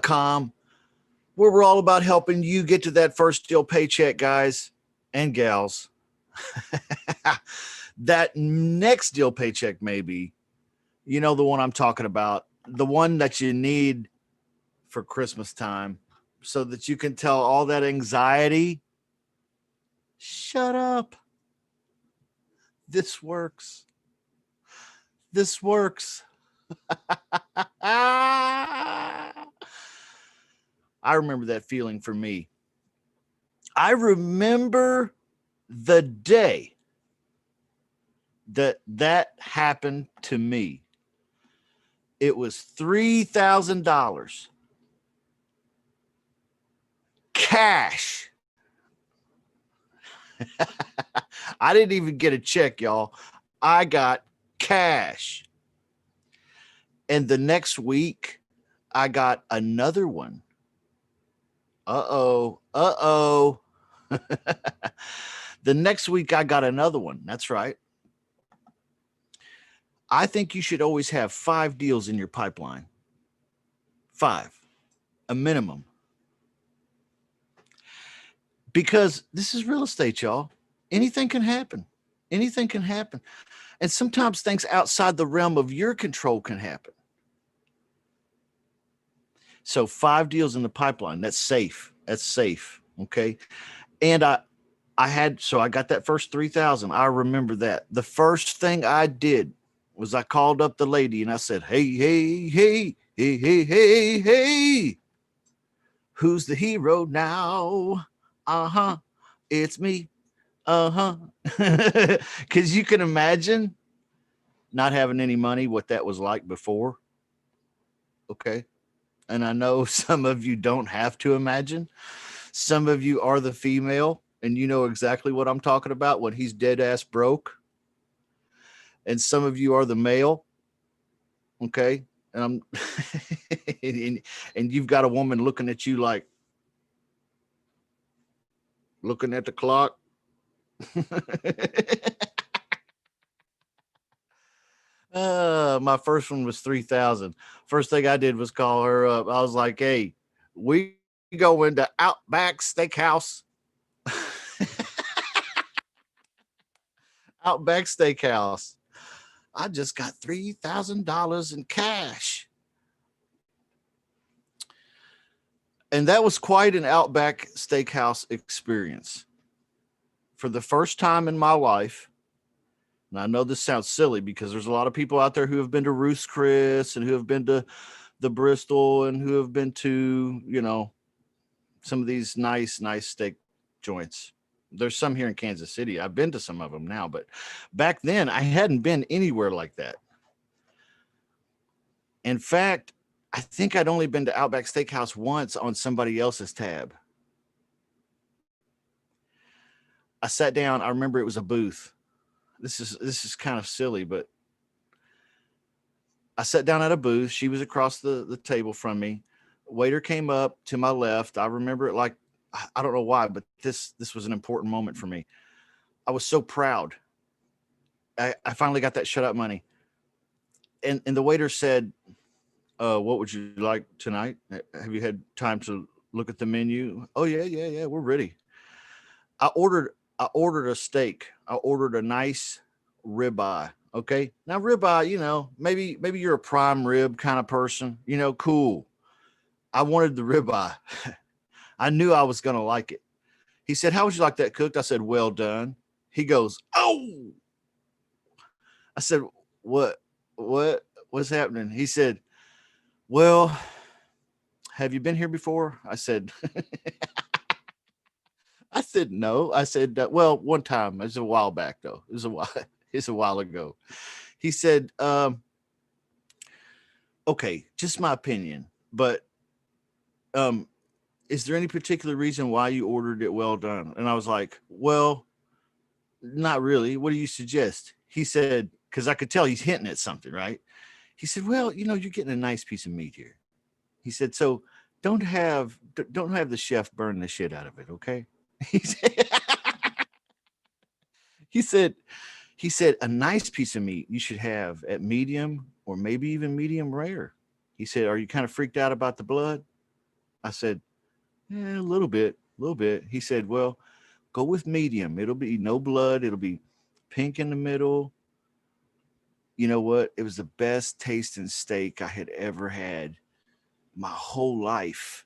wealthiest.com, where we're all about helping you get to that first deal paycheck, guys and gals. That next deal paycheck, maybe, you know, the one I'm talking about, the one that you need for Christmas time so that you can tell all that anxiety, shut up. This works. This works. I remember that feeling for me. I remember the day that happened to me. It was $3,000 cash. I didn't even get a check, y'all. I got cash. And the next week, I got another one. Uh-oh. Uh-oh. The next week, I got another one. That's right. I think you should always have 5 deals in your pipeline. 5, a minimum. Because this is real estate, y'all. Anything can happen. Anything can happen. And sometimes things outside the realm of your control can happen. So 5 deals in the pipeline. That's safe. That's safe. Okay. And I got that first 3,000. I remember that. The first thing I did was I called up the lady and I said, hey, who's the hero now? Uh-huh. It's me. Uh-huh. Because you can imagine not having any money, what that was like before. Okay. And I know some of you don't have to imagine. Some of you are the female and you know exactly what I'm talking about when he's dead ass broke. And some of you are the male. Okay. And I'm and you've got a woman looking at you like looking at the clock. My first one was 3,000. First thing I did was call her up. I was like, hey, we go into Outback Steakhouse. Outback Steakhouse. I just got $3,000 in cash. And that was quite an Outback Steakhouse experience. For the first time in my life, and I know this sounds silly because there's a lot of people out there who have been to Ruth's Chris and who have been to the Bristol and who have been to, you know, some of these nice steak joints. There's some here in Kansas City. I've been to some of them now, but back then I hadn't been anywhere like that. In fact, I think I'd only been to Outback Steakhouse once on somebody else's tab. I sat down. I remember it was a booth. This is kind of silly, but I sat down at a booth. She was across the table from me. Waiter came up to my left. I remember it like, I don't know why, but this was an important moment for me. I was so proud. I finally got that shut up money. And the waiter said, what would you like tonight? Have you had time to look at the menu? Oh yeah, we're ready. I ordered a steak. I ordered a nice ribeye. Okay. Now ribeye, you know, maybe you're a prime rib kind of person, you know, cool. I wanted the ribeye. I knew I was going to like it. He said, how would you like that cooked? I said, well done. He goes, oh, I said, what's happening? He said, well, have you been here before? I said, no. I said, well, one time. It was a while back though. It's a while ago. He said, okay, just my opinion, but, is there any particular reason why you ordered it well done? And I was like, well, not really. What do you suggest? He said, because I could tell he's hinting at something, right? He said, well, you know, you're getting a nice piece of meat here. He said, so don't have the chef burn the shit out of it, okay? He said, he said, he said, a nice piece of meat you should have at medium or maybe even medium rare. He said, are you kind of freaked out about the blood? I said, a little bit, a little bit. He said, well, go with medium. It'll be no blood. It'll be pink in the middle. You know what? It was the best tasting steak I had ever had my whole life.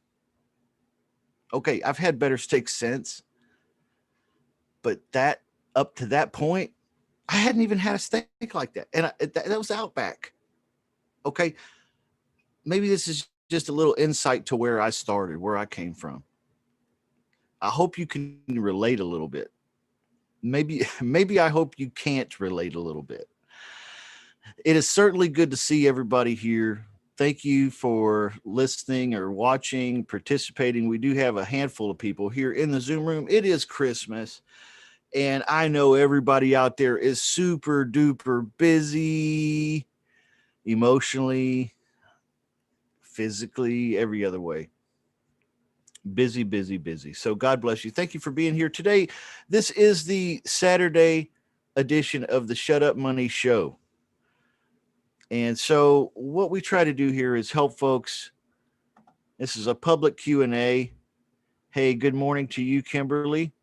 Okay, I've had better steaks since, but that up to that point, I hadn't even had a steak like that. And that was Outback. Okay, maybe this is just a little insight to where I started, where I came from. I hope you can relate a little bit. Maybe I hope you can't relate a little bit. It is certainly good to see everybody here. Thank you for listening or watching, participating. We do have a handful of people here in the Zoom room. It is Christmas, and I know everybody out there is super duper busy emotionally, physically, every other way. Busy, busy, busy. So God bless you. Thank you for being here today. This is the Saturday edition of the Shut Up Money Show. And so what we try to do here is help folks. This is a public Q&A. Hey, good morning to you, Kimberly.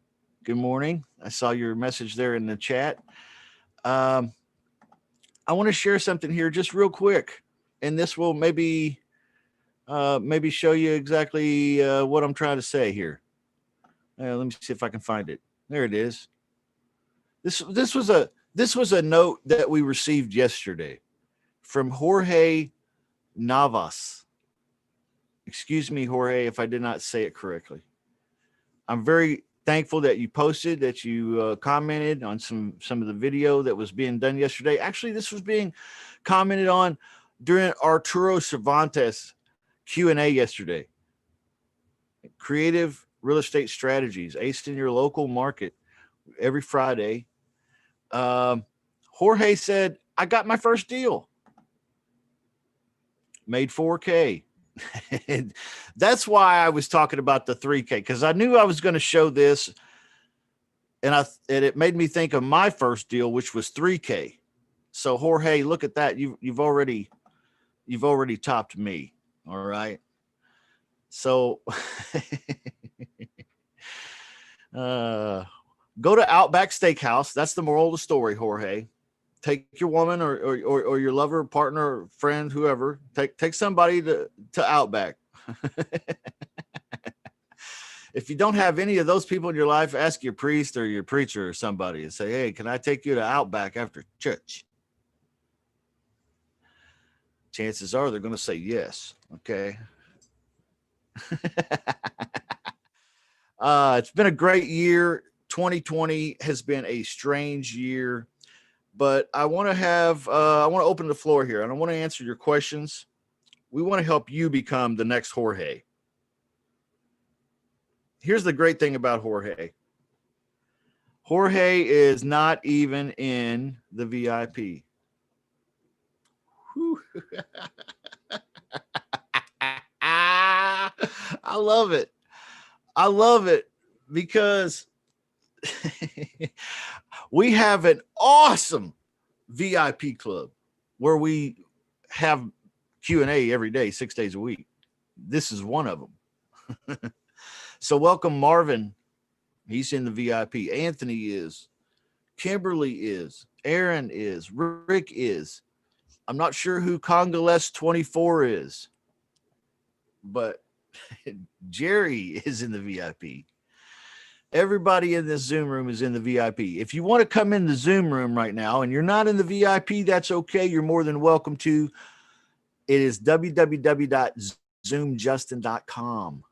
Good morning. I saw your message there in the chat. I want to share something here just real quick. And this will maybe show you exactly what I'm trying to say here. Let me see if I can find it. There it is. This was a note that we received yesterday from Jorge Navas. Excuse me, Jorge, if I did not say it correctly. I'm very thankful that you posted, that you commented on some of the video that was being done yesterday. Actually, this was being commented on during Arturo Cervantes Q&A yesterday. Creative real estate strategies, ace in your local market every Friday. Jorge said, I got my first deal. Made $4K. That's why I was talking about the $3K, because I knew I was going to show this, and it made me think of my first deal, which was $3K. So Jorge, look at that. You've already topped me. All right. So go to Outback Steakhouse. That's the moral of the story, Jorge. Take your woman or your lover, partner, friend, whoever. Take somebody to Outback. If you don't have any of those people in your life, ask your priest or your preacher or somebody and say, hey, can I take you to Outback after church? Chances are they're going to say yes. Okay. It's been a great year. 2020 has been a strange year, but I want to open the floor here, and I want to answer your questions. We want to help you become the next Jorge. Here's the great thing about Jorge. Jorge is not even in the VIP. I love it. I love it because we have an awesome VIP club where we have Q&A every day, 6 days a week. This is one of them. So welcome Marvin. He's in the VIP. Anthony is. Kimberly is. Aaron is. Rick is. I'm not sure who Congolese 24 is, but Jerry is in the VIP. Everybody in this Zoom room is in the VIP. If you want to come in the Zoom room right now and you're not in the VIP, that's okay. You're more than welcome to. It is www.zoomjustin.com.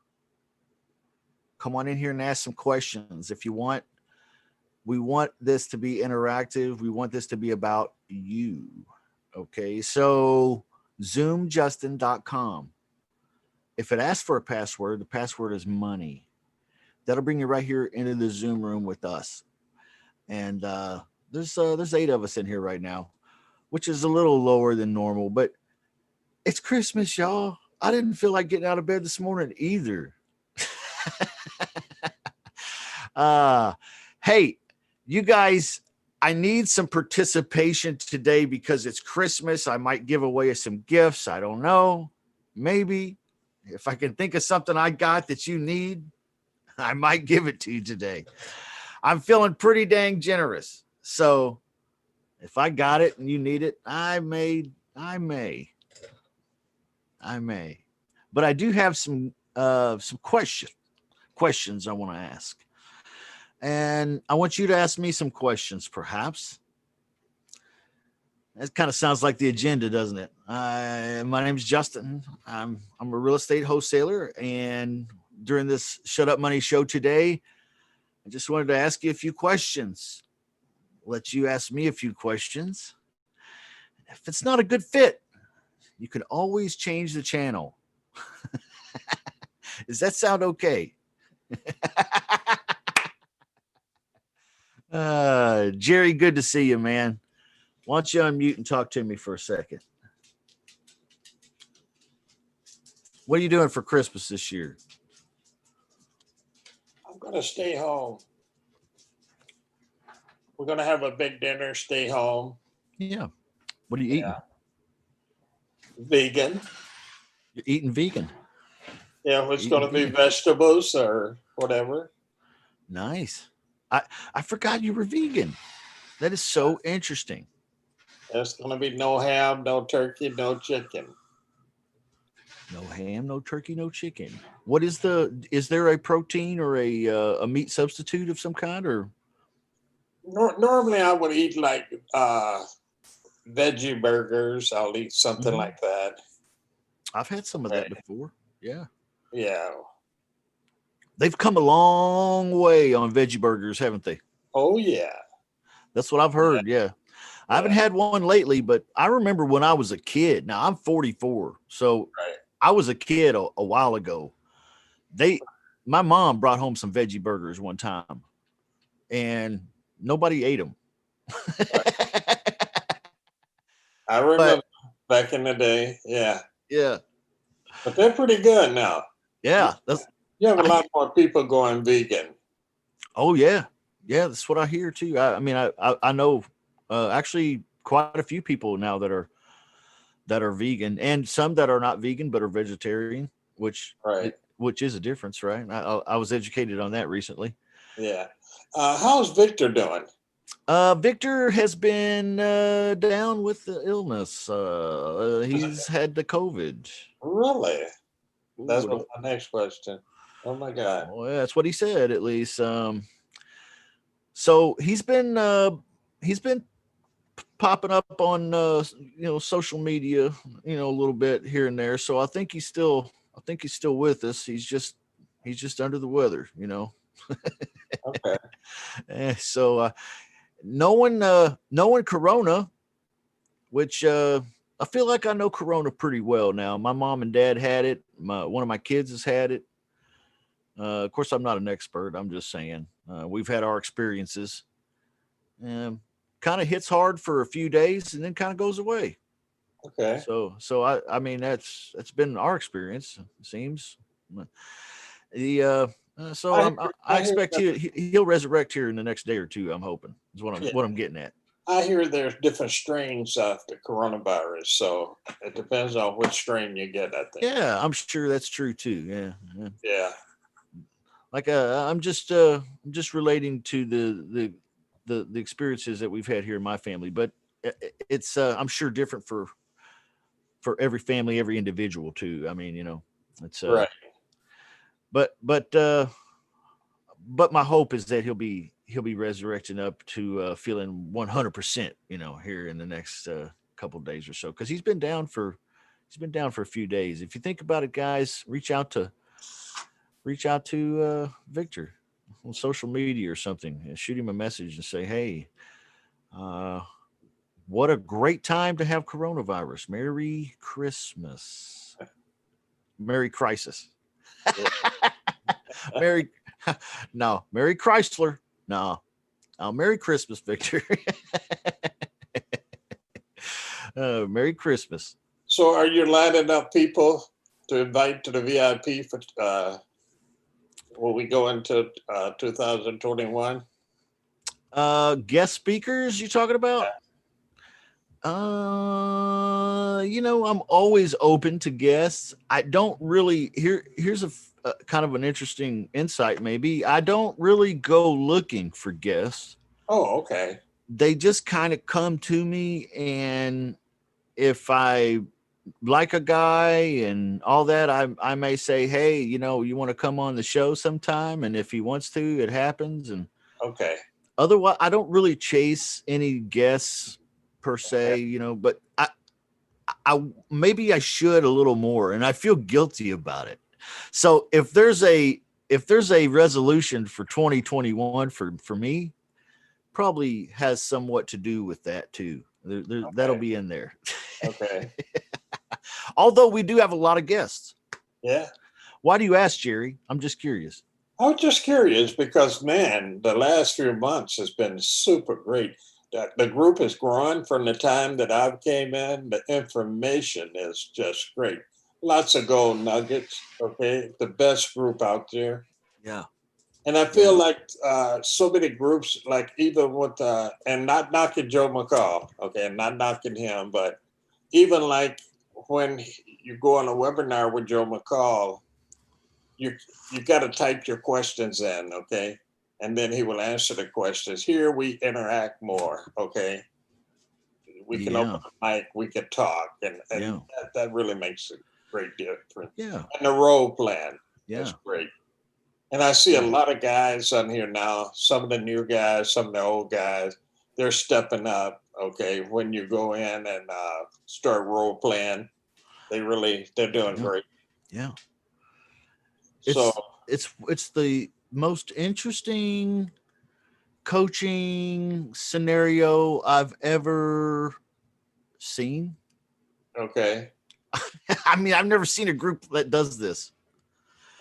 Come on in here and ask some questions if you want. We want this to be interactive. We want this to be about you. Okay, so zoomjustin.com. If it asks for a password, the password is money. That'll bring you right here into the Zoom room with us. And there's 8 of us in here right now, which is a little lower than normal, but it's Christmas, y'all. I didn't feel like getting out of bed this morning either. Hey, you guys, I need some participation today because it's Christmas. I might give away some gifts. I don't know. Maybe. If I can think of something I got that you need, I might give it to you today. I'm feeling pretty dang generous. So if I got it and you need it, I may. But I do have some questions I want to ask. And I want you to ask me some questions, perhaps. That kind of sounds like the agenda, doesn't it? My name is Justin. I'm a real estate wholesaler, and during this Shut Up Money show today, I just wanted to ask you a few questions. Let you ask me a few questions. If it's not a good fit, you can always change the channel. Does that sound okay? Jerry, good to see you, man. Why don't you unmute and talk to me for a second? What are you doing for Christmas this year? I'm going to stay home. We're going to have a big dinner, stay home. Yeah. What are you eating? Vegan. You're eating vegan. Yeah, it's going to be vegetables or whatever. Nice. I forgot you were vegan. That is so interesting. There's going to be no ham, no turkey, no chicken. No ham, no turkey, no chicken. What is there a protein or a meat substitute of some kind, or? Normally I would eat like veggie burgers. I'll eat something like that. I've had some of that before. Yeah. Yeah. They've come a long way on veggie burgers, haven't they? Oh, yeah. That's what I've heard. Yeah. I haven't had one lately, but I remember when I was a kid. Now I'm 44. So I was a kid a while ago. My mom brought home some veggie burgers one time and nobody ate them. I remember back in the day. Yeah. Yeah. But they're pretty good now. Yeah. You have a lot more people going vegan. Oh, yeah. Yeah. That's what I hear too. I mean, I know actually quite a few people now that are vegan, and some that are not vegan but are vegetarian, which is a difference, right? I was educated on that recently. Yeah. How's Victor doing? Victor has been down with the illness. He's had the COVID. Really? That's my next question. Oh my God. Well, that's what he said, at least. So he's been popping up on social media, a little bit here and there. So I think he's still with us. He's just under the weather, Okay. So knowing Corona, which I feel like I know Corona pretty well now. My mom and dad had it. One of my kids has had it. Of course, I'm not an expert. I'm just saying we've had our experiences. Kind of hits hard for a few days and then kind of goes away. Okay. So I mean that's been our experience. It seems. I expect he'll resurrect here in the next day or two. I'm hoping is what I'm getting at. I hear there's different strains of the coronavirus, so it depends on which strain you get, I think. Yeah, I'm sure that's true too. Yeah. Like I'm just relating to the experiences that we've had here in my family, but it's I'm sure different for every family, every individual too. I mean, it's right. But my hope is that he'll be resurrecting up to feeling 100%, here in the next couple of days or so, because he's been down for a few days. If you think about it, guys, reach out to Victor on social media or something, and shoot him a message and say, hey, what a great time to have coronavirus. Merry Christmas. Merry Crisis. Merry Chrysler. No. Merry Christmas, Victor. Merry Christmas. So are you lining up people to invite to the VIP for when we go into 2021? Guest speakers you talking about? I'm always open to guests. I don't really here's a kind of an interesting insight maybe. I don't really go looking for guests. Oh, okay. They just kind of come to me, and if I like a guy and all that, I may say, "Hey, you want to come on the show sometime?" And if he wants to, it happens. And Okay. otherwise, I don't really chase any guests per se, but I maybe I should a little more, and I feel guilty about it. So if there's a resolution for 2021 for me, probably has somewhat to do with that too. That'll Okay. be in there. Okay. Although we do have a lot of guests. Yeah. Why do you ask, Jerry? I'm just curious. I was just curious because, man, the last few months has been super great. The group is growing from the time that I came in. The information is just great. Lots of gold nuggets. Okay. The best group out there. Yeah. And I feel like so many groups, like even with, and not knocking Joe McCall, okay, not knocking him, but even like when you go on a webinar with Joe McCall, you got to type your questions in, okay, and then he will answer the questions. Here we interact more, okay. We can open the mic, we can talk, and that really makes a great difference. Yeah. And the role plan, Yeah. that's great. And I see a lot of guys on here now, some of the new guys, some of the old guys, they're stepping up. Okay. When you go in and start role playing, they're doing great. Yeah. So it's the most interesting coaching scenario I've ever seen. okay. I mean, I've never seen a group that does this.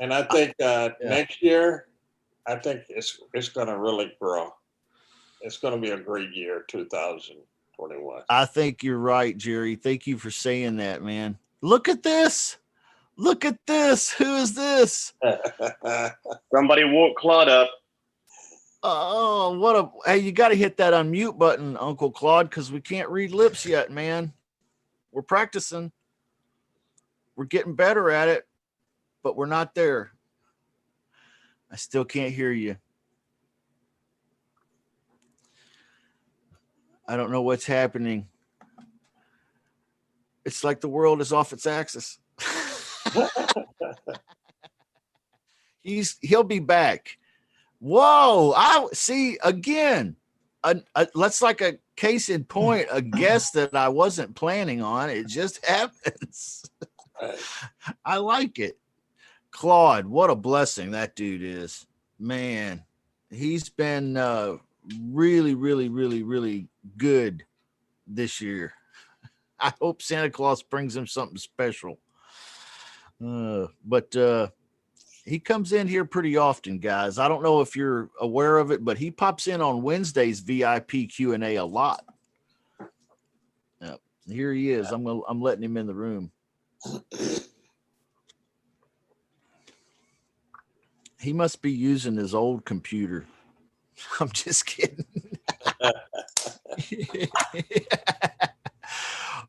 And I think next year, I think it's going to really grow. It's going to be a great year, 2021. I think you're right, Jerry. Thank you for saying that, man. Look at this. Look at this. Who is this? Somebody woke Claude up. Oh, hey, you got to hit that unmute button, Uncle Claude, because we can't read lips yet, man. We're practicing. We're getting better at it, but we're not there. I still can't hear you. I don't know what's happening. It's like the world is off its axis. He'll be back. Whoa! I see again. That's like a case in point. A guest that I wasn't planning on. It just happens. I like it. Claude, what a blessing that dude is. Man, he's been really, really, really, really good this year. I hope Santa Claus brings him something special. But he comes in here pretty often, guys. I don't know if you're aware of it, but he pops in on Wednesday's VIP Q&A a lot. Yep. Here he is. I'm letting him in the room. He must be using his old computer. I'm just kidding.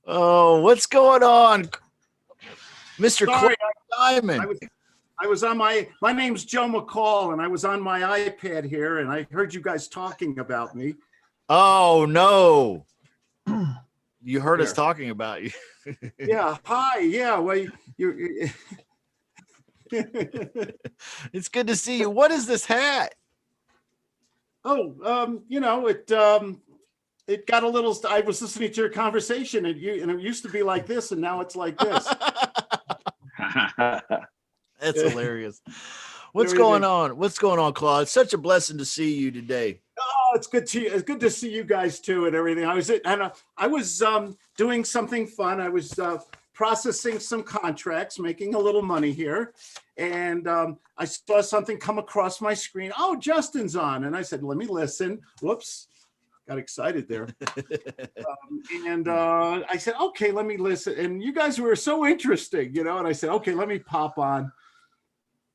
Oh, what's going on, Mr. Sorry, Diamond? I was on my name's Joe McCall, and I was on my iPad here, and I heard you guys talking about me. Oh no. You heard us talking about you. Yeah. Hi. Yeah. Well, you It's good to see you. What is this hat? Oh, it got a little. I was listening to your conversation, and it used to be like this, and now it's like this. That's hilarious. What's going on? What's going on, Claude? It's such a blessing to see you today. Oh, it's good to see you guys too, and everything. I was doing something fun. I was processing some contracts, making a little money here, and I saw something come across my screen. Oh, Justin's on, and I said, "Let me listen." Whoops, got excited there. I said, "Okay, let me listen." And you guys were so interesting, And I said, "Okay, let me pop on,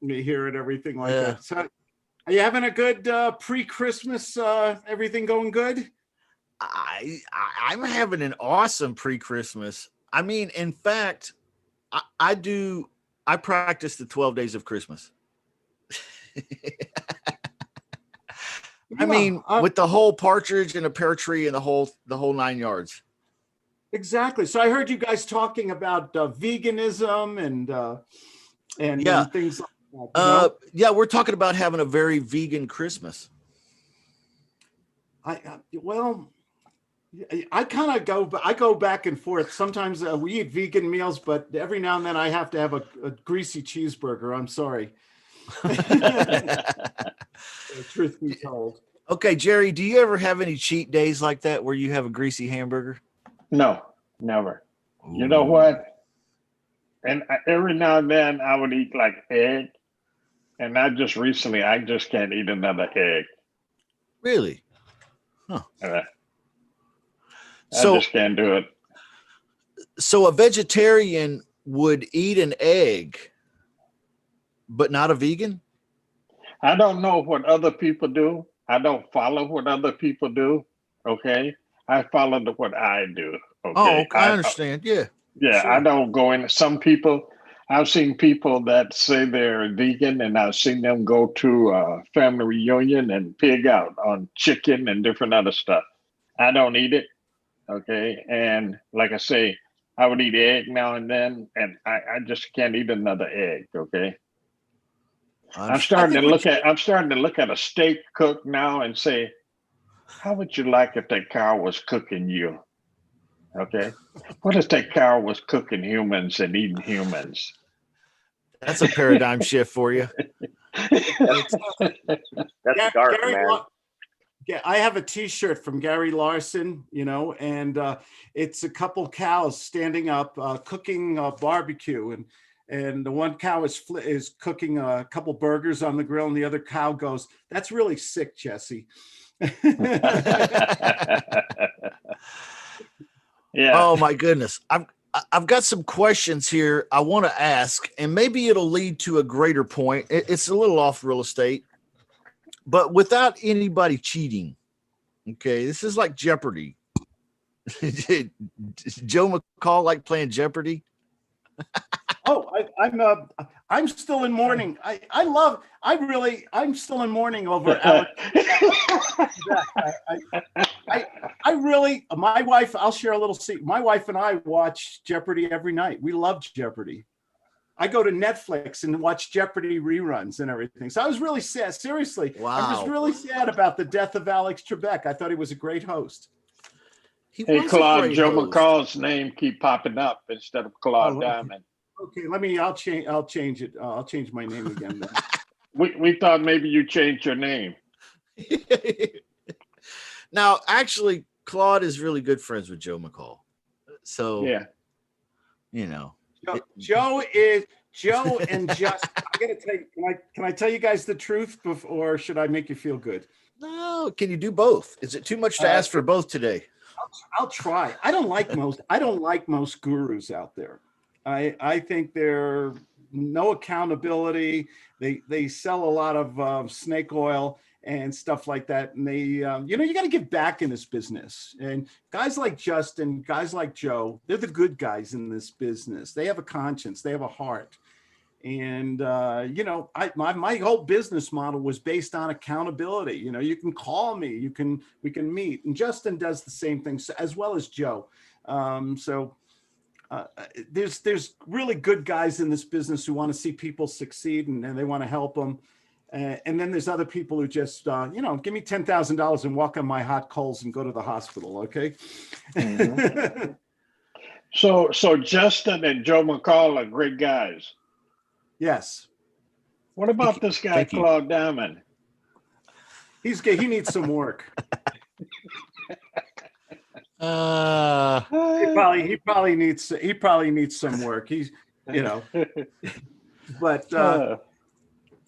me hear it, everything like that." So, are you having a good pre-Christmas? Everything going good? I'm having an awesome pre-Christmas. I mean, in fact, I practice the 12 days of Christmas. I mean, with the whole partridge and a pear tree and the whole 9 yards. Exactly. So I heard you guys talking about veganism and Yeah. things like that. Yeah, we're talking about having a very vegan Christmas. I kind of go back and forth. Sometimes we eat vegan meals, but every now and then I have to have a greasy cheeseburger. I'm sorry. Truth be told. Okay, Jerry, do you ever have any cheat days like that where you have a greasy hamburger? No, never. Ooh. You know what? And every now and then I would eat like egg. And I just can't eat another egg. Really? Huh. I So just can't do it. So a vegetarian would eat an egg, but not a vegan? I don't know what other people do. I don't follow what other people do. Okay. I follow what I do. Okay. Oh, okay, I understand. Yeah. Yeah. Sure. I don't go in. Some people, I've seen people that say they're vegan, and I've seen them go to a family reunion and pig out on chicken and different other stuff. I don't eat it. Okay. And like I say, I would eat egg now and then, and I just can't eat another egg. Okay. I'm starting to look at a steak cook now and say, how would you like if that cow was cooking you? Okay. What if that cow was cooking humans and eating humans? That's a paradigm shift for you. That's dark, Gary, man. Yeah, I have a T-shirt from Gary Larson, and it's a couple cows standing up cooking barbecue, and the one cow is cooking a couple burgers on the grill, and the other cow goes, "That's really sick, Jesse." Yeah. Oh my goodness. I've got some questions here I want to ask, and maybe it'll lead to a greater point. It's a little off real estate, but without anybody cheating. Okay, this is like Jeopardy. Joe McCall like playing Jeopardy? Oh, I'm still in mourning. I'm still in mourning over Alex. My wife, I'll share a little secret. My wife and I watch Jeopardy every night. We love Jeopardy. I go to Netflix and watch Jeopardy reruns and everything. So I was really sad. Seriously, Wow. I was really sad about the death of Alex Trebek. I thought he was a great host. Hey, Claude, Joe McCall's name keep popping up instead of Claude Diamond. Okay, I'll change it. I'll change my name again then. We thought maybe you changed your name. Now, actually, Claude is really good friends with Joe McCall. So, yeah, Joe and Just. I gotta tell you, can I tell you guys the truth, or should I make you feel good? No, can you do both? Is it too much to ask for both today? I'll try. I don't like most gurus out there. I think they're no accountability. They sell a lot of snake oil and stuff like that. And they, you got to give back in this business. And guys like Justin, guys like Joe, they're the good guys in this business. They have a conscience. They have a heart. And, my whole business model was based on accountability. You can call me, we can meet. And Justin does the same thing as well as Joe. There's really good guys in this business who want to see people succeed and they want to help them. And then there's other people who just, give me $10,000 and walk on my hot coals and go to the hospital. Okay. Mm-hmm. So Justin and Joe McCall are great guys. Yes. What about this guy, Claude Diamond? He needs some work. He probably needs some work. He's, but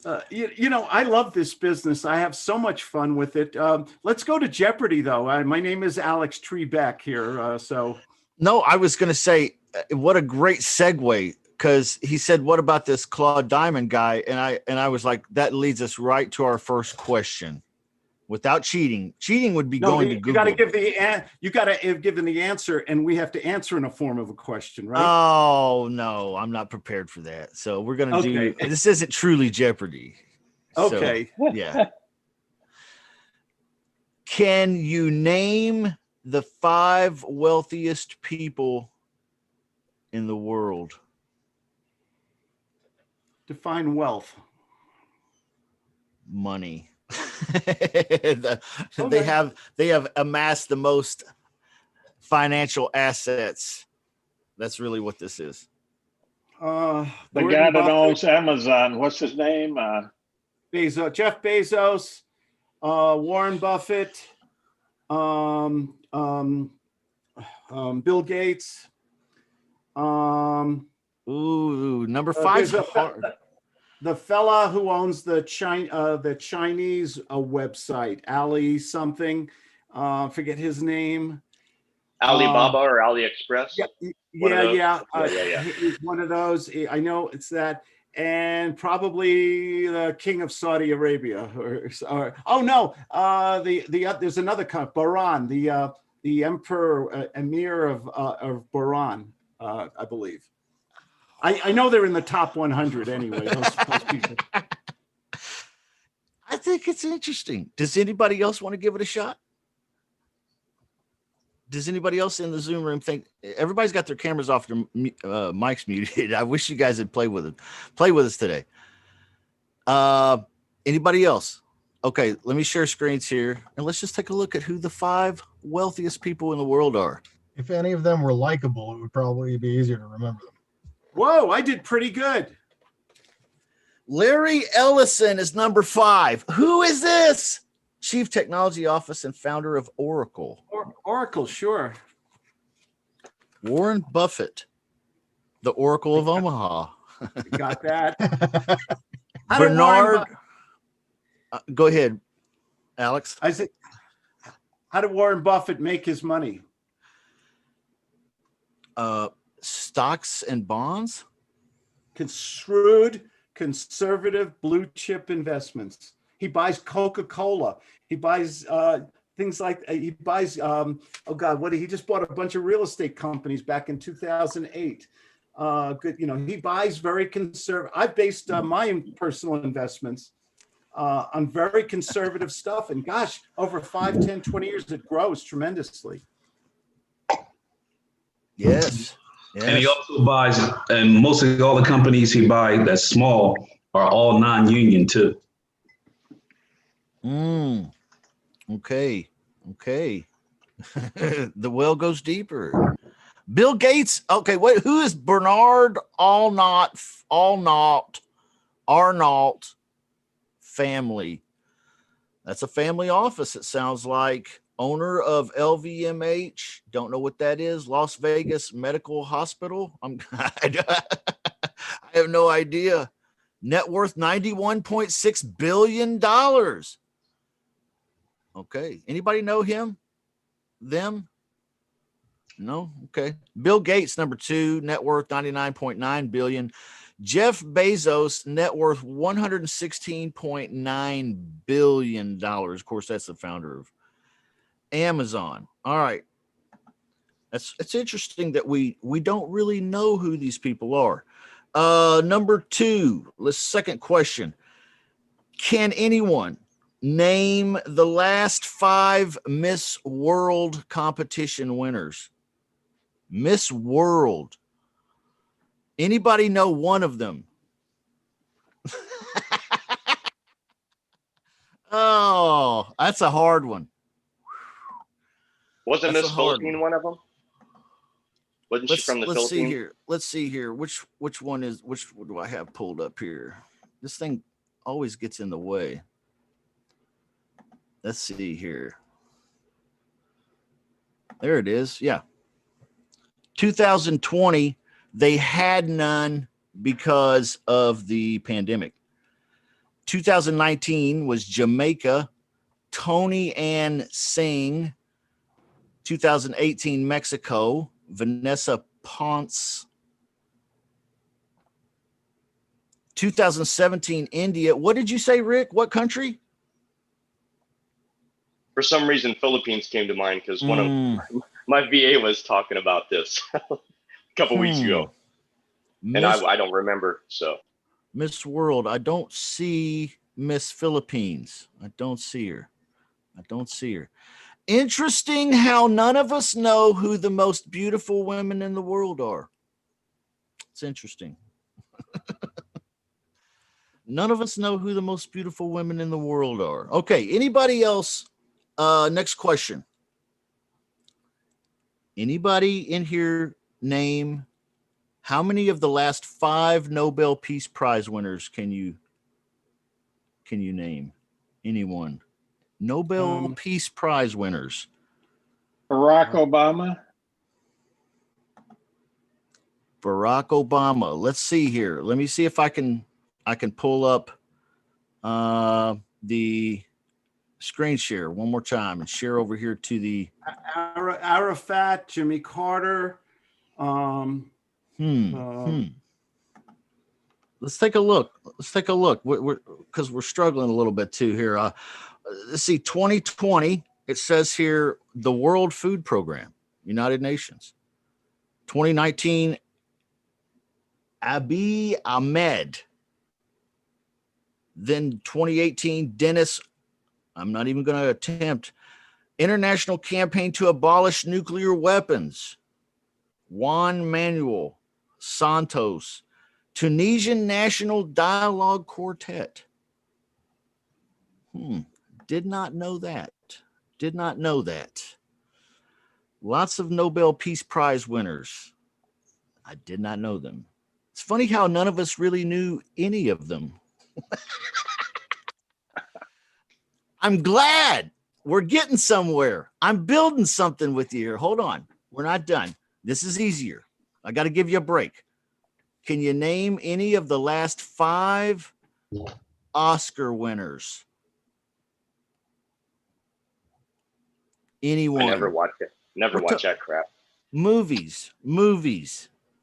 I love this business. I have so much fun with it. Let's go to Jeopardy though. My name is Alex Trebek here. No, I was going to say, what a great segue, because he said, what about this Claude Diamond guy? And I was like, that leads us right to our first question. without cheating. Cheating would be No, going to you Google. got to give you got to give them the answer, and we have to answer in a form of a question, right? Oh no, I'm not prepared for that. So we're gonna do. Okay. This isn't truly Jeopardy. So, Okay. yeah. Can you name the 5 wealthiest people in the world? Define wealth. Money. Okay. They have amassed the most financial assets. That's really what this is. The Gordon guy that Buffett, owns Amazon, what's his name? Jeff Bezos, Warren Buffett, Bill Gates. Ooh, number 5's hard. The fella who owns the Chinese website, Ali something, forget his name. Alibaba or AliExpress. Yeah. Yeah. He's one of those. I know it's that, and probably the king of Saudi Arabia, or oh no, there's another Bahrain, the emperor emir of Bahrain, I believe. I know they're in the top 100 anyway. Those people. I think it's interesting. Does anybody else want to give it a shot? Does anybody else in the Zoom room think everybody's got their cameras off, their mics muted? I wish you guys had play with us today. Anybody else? Okay, let me share screens here and let's just take a look at who the 5 wealthiest people in the world are. If any of them were likable, it would probably be easier to remember them. Whoa, I did pretty good. Larry Ellison is number 5. Who is this? Chief Technology Officer and founder of Oracle. Oracle, sure. Warren Buffett, the Oracle of Omaha. Got that. Bernard. Go ahead, Alex. I said, how did Warren Buffett make his money? Stocks and bonds. Shrewd, conservative, blue chip investments. He buys Coca-Cola. He buys things like he buys. Oh God, what he just bought a bunch of real estate companies back in 2008. Good, he buys very conservative. I've based my personal investments on very conservative stuff, and gosh, over 5, 10, 20 years, it grows tremendously. Yes. And he also buys, and mostly all the companies he buys that's small are all non-union too. Okay. The well goes deeper. Bill Gates. Okay, wait. Who is Bernard Arnault family? That's a family office. It sounds like. Owner of LVMH. Don't know what that is. Las Vegas Medical Hospital. I have no idea. Net worth $91.6 billion. Okay. Anybody know him? Them? No? Okay. Bill Gates, number 2, net worth $99.9 billion. Jeff Bezos, net worth $116.9 billion. Of course, that's the founder of Amazon. All right. It's interesting that we don't really know who these people are. Number 2, second question. Can anyone name the last 5 Miss World competition winners? Miss World. Anybody know one of them? Oh, that's a hard one. Wasn't Miss Philippine one of them? Wasn't she from the Philippines? Let's see here. Which one do I have pulled up here? This thing always gets in the way. Let's see here. There it is. Yeah. 2020, they had none because of the pandemic. 2019 was Jamaica, Tony Ann Singh. 2018, Mexico, Vanessa Ponce. 2017, India. What did you say, Rick? What country? For some reason, Philippines came to mind because one of my VA was talking about this a couple weeks ago, and I don't remember. So Miss World, I don't see Miss Philippines. I don't see her. Interesting how none of us know who the most beautiful women in the world are. It's interesting. None of us know who the most beautiful women in the world are. Okay, anybody else? Next question. Anybody in here name how many of the last 5 Nobel Peace Prize winners can you name? Anyone? Nobel Peace Prize winners. Barack Obama. Barack Obama. Let's see here. Let me see if I can pull up the screen share one more time and share over here to the Arafat, Jimmy Carter. Let's take a look. Because we're struggling a little bit too here. Let's see, 2020, it says here, the World Food Program, United Nations. 2019, Abiy Ahmed. Then 2018, Dennis, I'm not even going to attempt, International Campaign to Abolish Nuclear Weapons. Juan Manuel Santos. Tunisian National Dialogue Quartet. Did not know that. Lots of Nobel Peace Prize winners. I did not know them. It's funny how none of us really knew any of them. I'm glad we're getting somewhere. I'm building something with you here. Hold on. We're not done. This is easier. I got to give you a break. Can you name any of the last 5 Oscar winners? Anyone? I never watched it. Never watched that crap. Movies.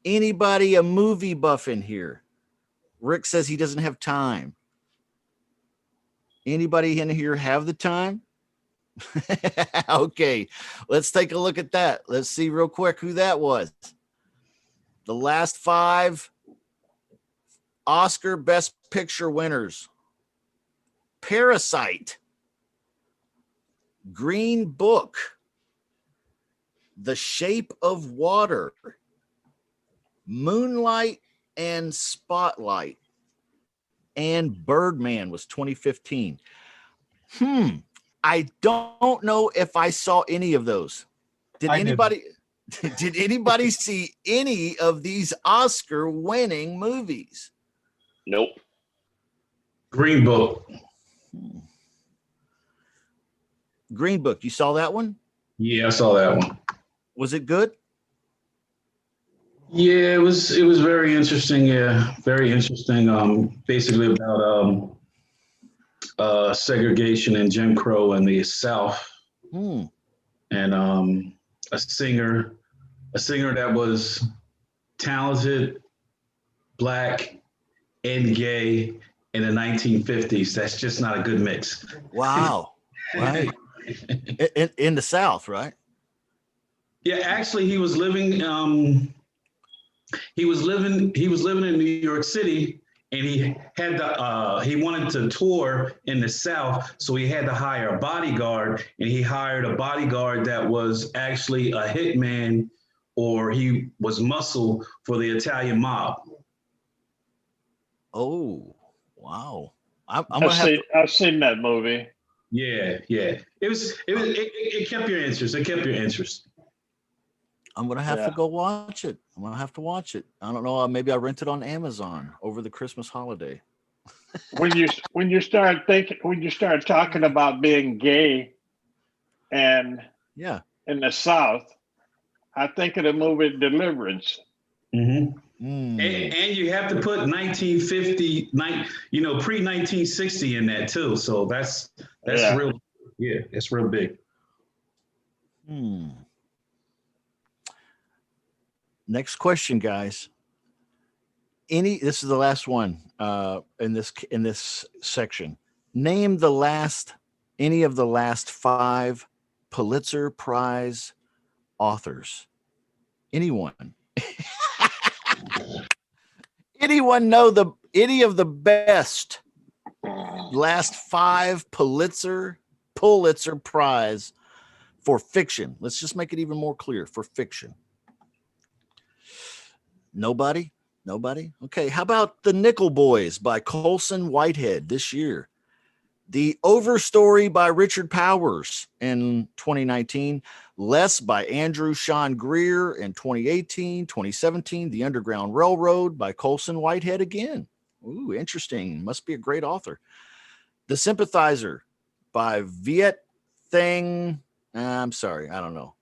Anybody a movie buff in here? Rick says he doesn't have time. Anybody in here have the time? Okay, let's take a look at that. Let's see real quick who that was. The last 5 Oscar Best Picture winners. Parasite, Green Book, The Shape of Water, Moonlight and Spotlight, and Birdman was 2015. I don't know if I saw any of those. Did anybody see any of these Oscar winning movies? Nope. Green Book. Green Book. You saw that one? Yeah, I saw that one. Was it good? Yeah, it was very interesting. Yeah, very interesting. Basically about segregation and Jim Crow in the South. And a singer that was talented, Black, and gay in the 1950s. That's just not a good mix. Wow. Right. in the South, right? Yeah, actually he was living in New York City, and he had he wanted to tour in the South, so he had to hire a bodyguard, and he hired a bodyguard that was actually a hitman, or he was muscle for the Italian mob. Oh, wow. I've seen that movie. Yeah. It kept your interest. It kept your interest. I'm gonna have to go watch it. I don't know. Maybe I rent it on Amazon over the Christmas holiday. When you start talking about being gay, and in the South, I think of the movie Deliverance. Mm-hmm. And you have to put 1950, pre-1960 in that too. So that's real. Yeah, it's real big. Next question, guys. This is the last one in this section. Name the last any of the last 5 Pulitzer Prize authors? Anyone? Anyone know any of the best last 5 Pulitzer Prize for fiction? Let's just make it even more clear, for fiction. Nobody? Okay. How about The Nickel Boys by Colson Whitehead this year? The Overstory by Richard Powers in 2019. Less by Andrew Sean Greer in 2018, 2017. The Underground Railroad by Colson Whitehead again. Ooh, interesting. Must be a great author. The Sympathizer by Viet Thanh. I'm sorry, I don't know.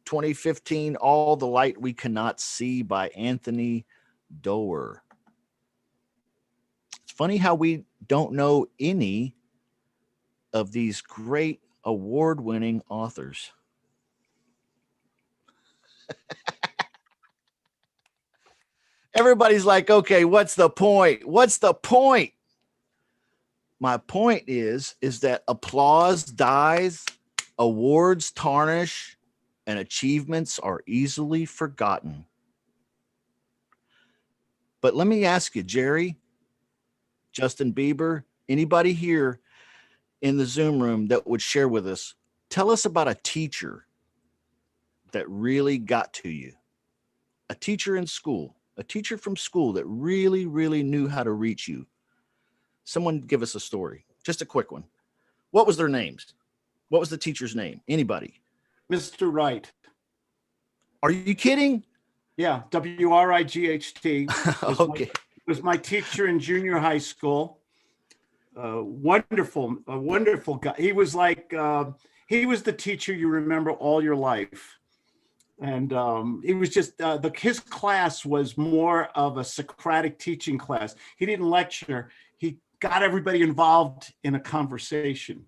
2015, All the Light We Cannot See by Anthony Doerr. It's funny how we don't know any of these great award-winning authors. Everybody's like, okay, what's the point? What's the point? My point is that applause dies, awards tarnish, and achievements are easily forgotten. But let me ask you, Jerry, Justin Bieber, anybody here in the Zoom room that would share with us, tell us about a teacher that really got to you. A teacher in school, a teacher from school that really, really knew how to reach you. Someone give us a story, just a quick one. What was their names? What was the teacher's name? Anybody? Mr. Wright. Are you kidding? Yeah, W-R-I-G-H-T. Okay. Was my teacher in junior high school. A wonderful guy. He was like, he was the teacher you remember all your life. And it was just, his class was more of a Socratic teaching class. He didn't lecture. He got everybody involved in a conversation.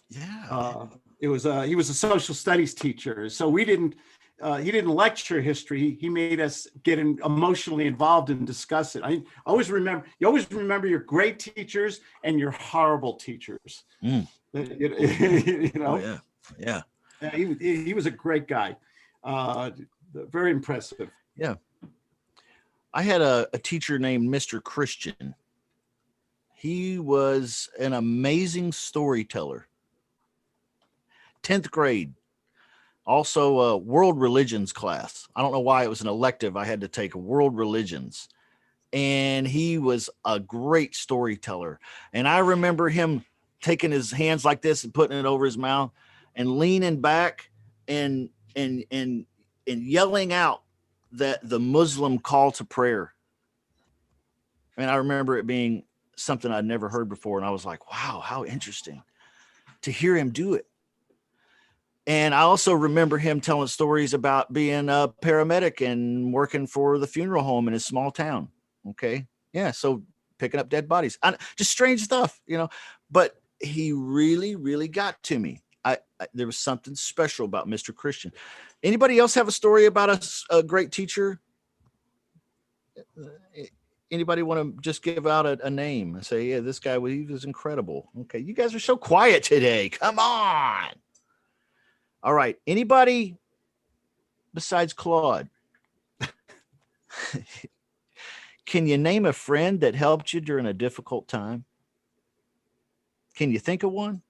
Yeah. He was a social studies teacher. So he didn't lecture history. He made us get emotionally involved and discuss it. You always remember your great teachers and your horrible teachers. Mm. You know? Oh, yeah. He was a great guy. Very impressive. Yeah. I had a teacher named Mr. Christian. He was an amazing storyteller. 10th grade. Also a world religions class. I don't know why it was an elective. I had to take world religions. And he was a great storyteller. And I remember him taking his hands like this and putting it over his mouth and leaning back and yelling out that the Muslim call to prayer. And I remember it being something I'd never heard before. And I was like, wow, how interesting to hear him do it. And I also remember him telling stories about being a paramedic and working for the funeral home in his small town. Okay. Yeah. So picking up dead bodies, just strange stuff, you know, but he really, really got to me. There was something special about Mr. Christian. Anybody else have a story about a great teacher? Anybody want to just give out a name and say, yeah, this guy, he was incredible. Okay. You guys are so quiet today. Come on. All right. Anybody besides Claude? Can you name a friend that helped you during a difficult time? Can you think of one?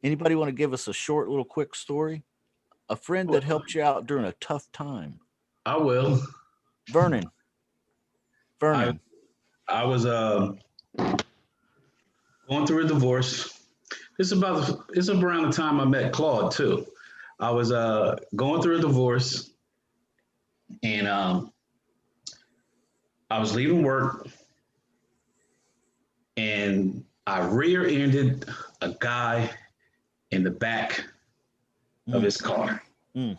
Anybody want to give us a short little quick story? A friend that helped you out during a tough time. I will. Vernon. I was going through a divorce. It's around the time I met Claude too. I was going through a divorce, and I was leaving work, and I rear-ended a guy in the back of his car. Ooh.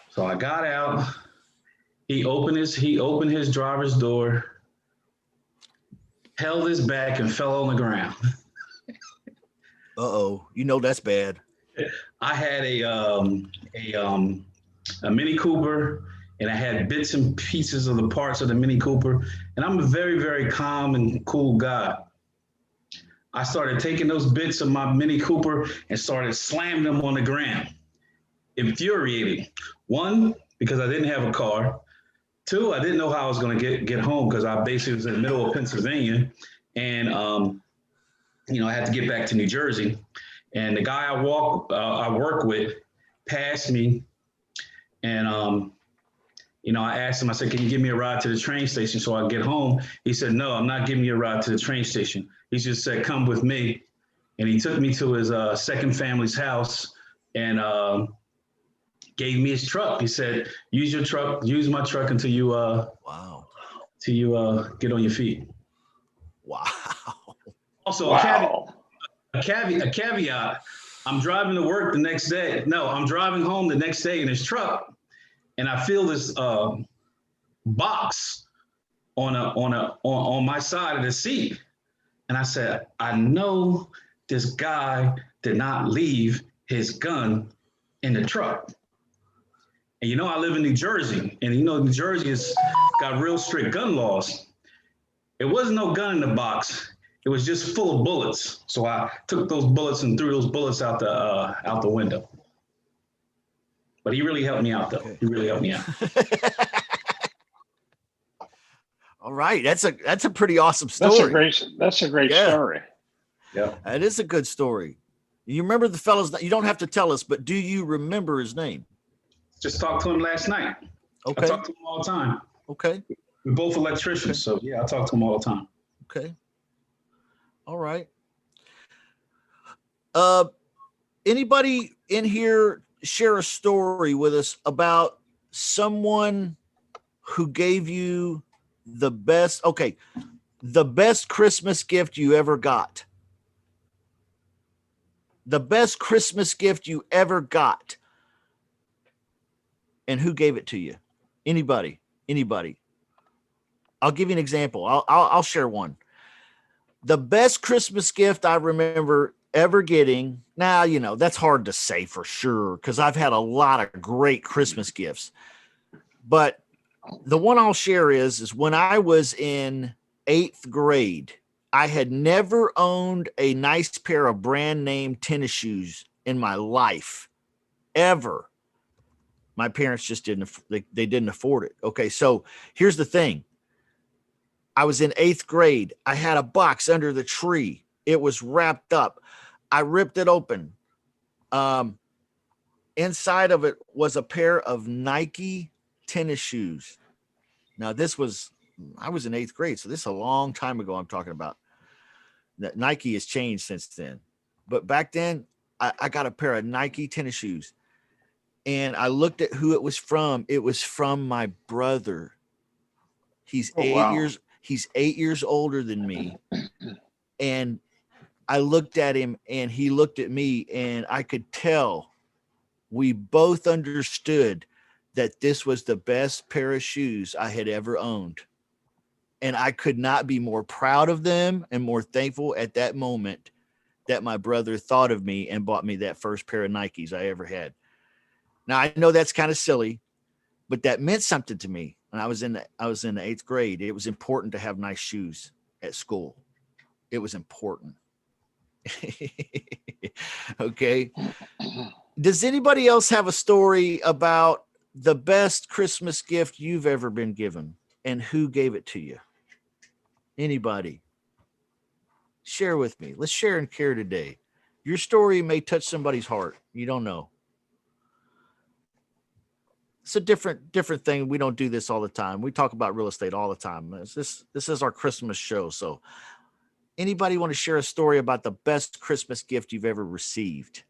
So I got out. He opened his driver's door, held his back, and fell on the ground. Uh-oh, you know that's bad. I had a Mini Cooper, and I had bits and pieces of the parts of the Mini Cooper. And I'm a very, very calm and cool guy. I started taking those bits of my Mini Cooper and started slamming them on the ground. Infuriating. One, because I didn't have a car. Two, I didn't know how I was going to get home because I basically was in the middle of Pennsylvania, and I had to get back to New Jersey. And the guy I work with passed me, and I asked him. I said, "Can you give me a ride to the train station so I can get home?" He said, "No, I'm not giving you a ride to the train station." He just said, "Come with me," and he took me to his second family's house and gave me his truck. He said, use my truck until you Wow. till you get on your feet. Wow. Also, Wow. a caveat, I'm driving to work the next day. No, I'm driving home the next day in his truck, and I feel this box on my side of the seat. And I said, I know this guy did not leave his gun in the truck. And I live in New Jersey, and New Jersey has got real strict gun laws. It wasn't no gun in the box. It was just full of bullets. So I took those bullets and threw those bullets out the window. But he really helped me out, though. Okay. He really helped me out. All right, that's a pretty awesome story. That's a great story. Yeah, that is a good story. You remember the fellow's? You don't have to tell us, but do you remember his name? Just talked to him last night. Okay. I talk to him all the time. Okay. We're both electricians, so yeah, I talk to him all the time. Okay. All right. Anybody in here share a story with us about someone who gave you the best Christmas gift you ever got? The best Christmas gift you ever got. And who gave it to you? Anybody. I'll give you an example. I'll share one. The best Christmas gift I remember ever getting. Now, that's hard to say for sure because I've had a lot of great Christmas gifts. But the one I'll share is when I was in 8th grade, I had never owned a nice pair of brand name tennis shoes in my life, ever. My parents just didn't afford it. Okay, so here's the thing. I was in 8th grade. I had a box under the tree. It was wrapped up. I ripped it open. Inside of it was a pair of Nike tennis shoes. Now, I was in 8th grade, so this is a long time ago I'm talking about. That Nike has changed since then. But back then, I got a pair of Nike tennis shoes. And I looked at who it was from. It was from my brother. He's 8 years older than me. And I looked at him and he looked at me, and I could tell we both understood that this was the best pair of shoes I had ever owned. And I could not be more proud of them and more thankful at that moment that my brother thought of me and bought me that first pair of Nikes I ever had. Now, I know that's kind of silly, but that meant something to me. When I was in the 8th grade, it was important to have nice shoes at school. It was important. Okay. Does anybody else have a story about the best Christmas gift you've ever been given and who gave it to you? Anybody? Share with me. Let's share and care today. Your story may touch somebody's heart. You don't know. It's a different thing. We don't do this all the time. We talk about real estate all the time. This is our Christmas show. So anybody want to share a story about the best Christmas gift you've ever received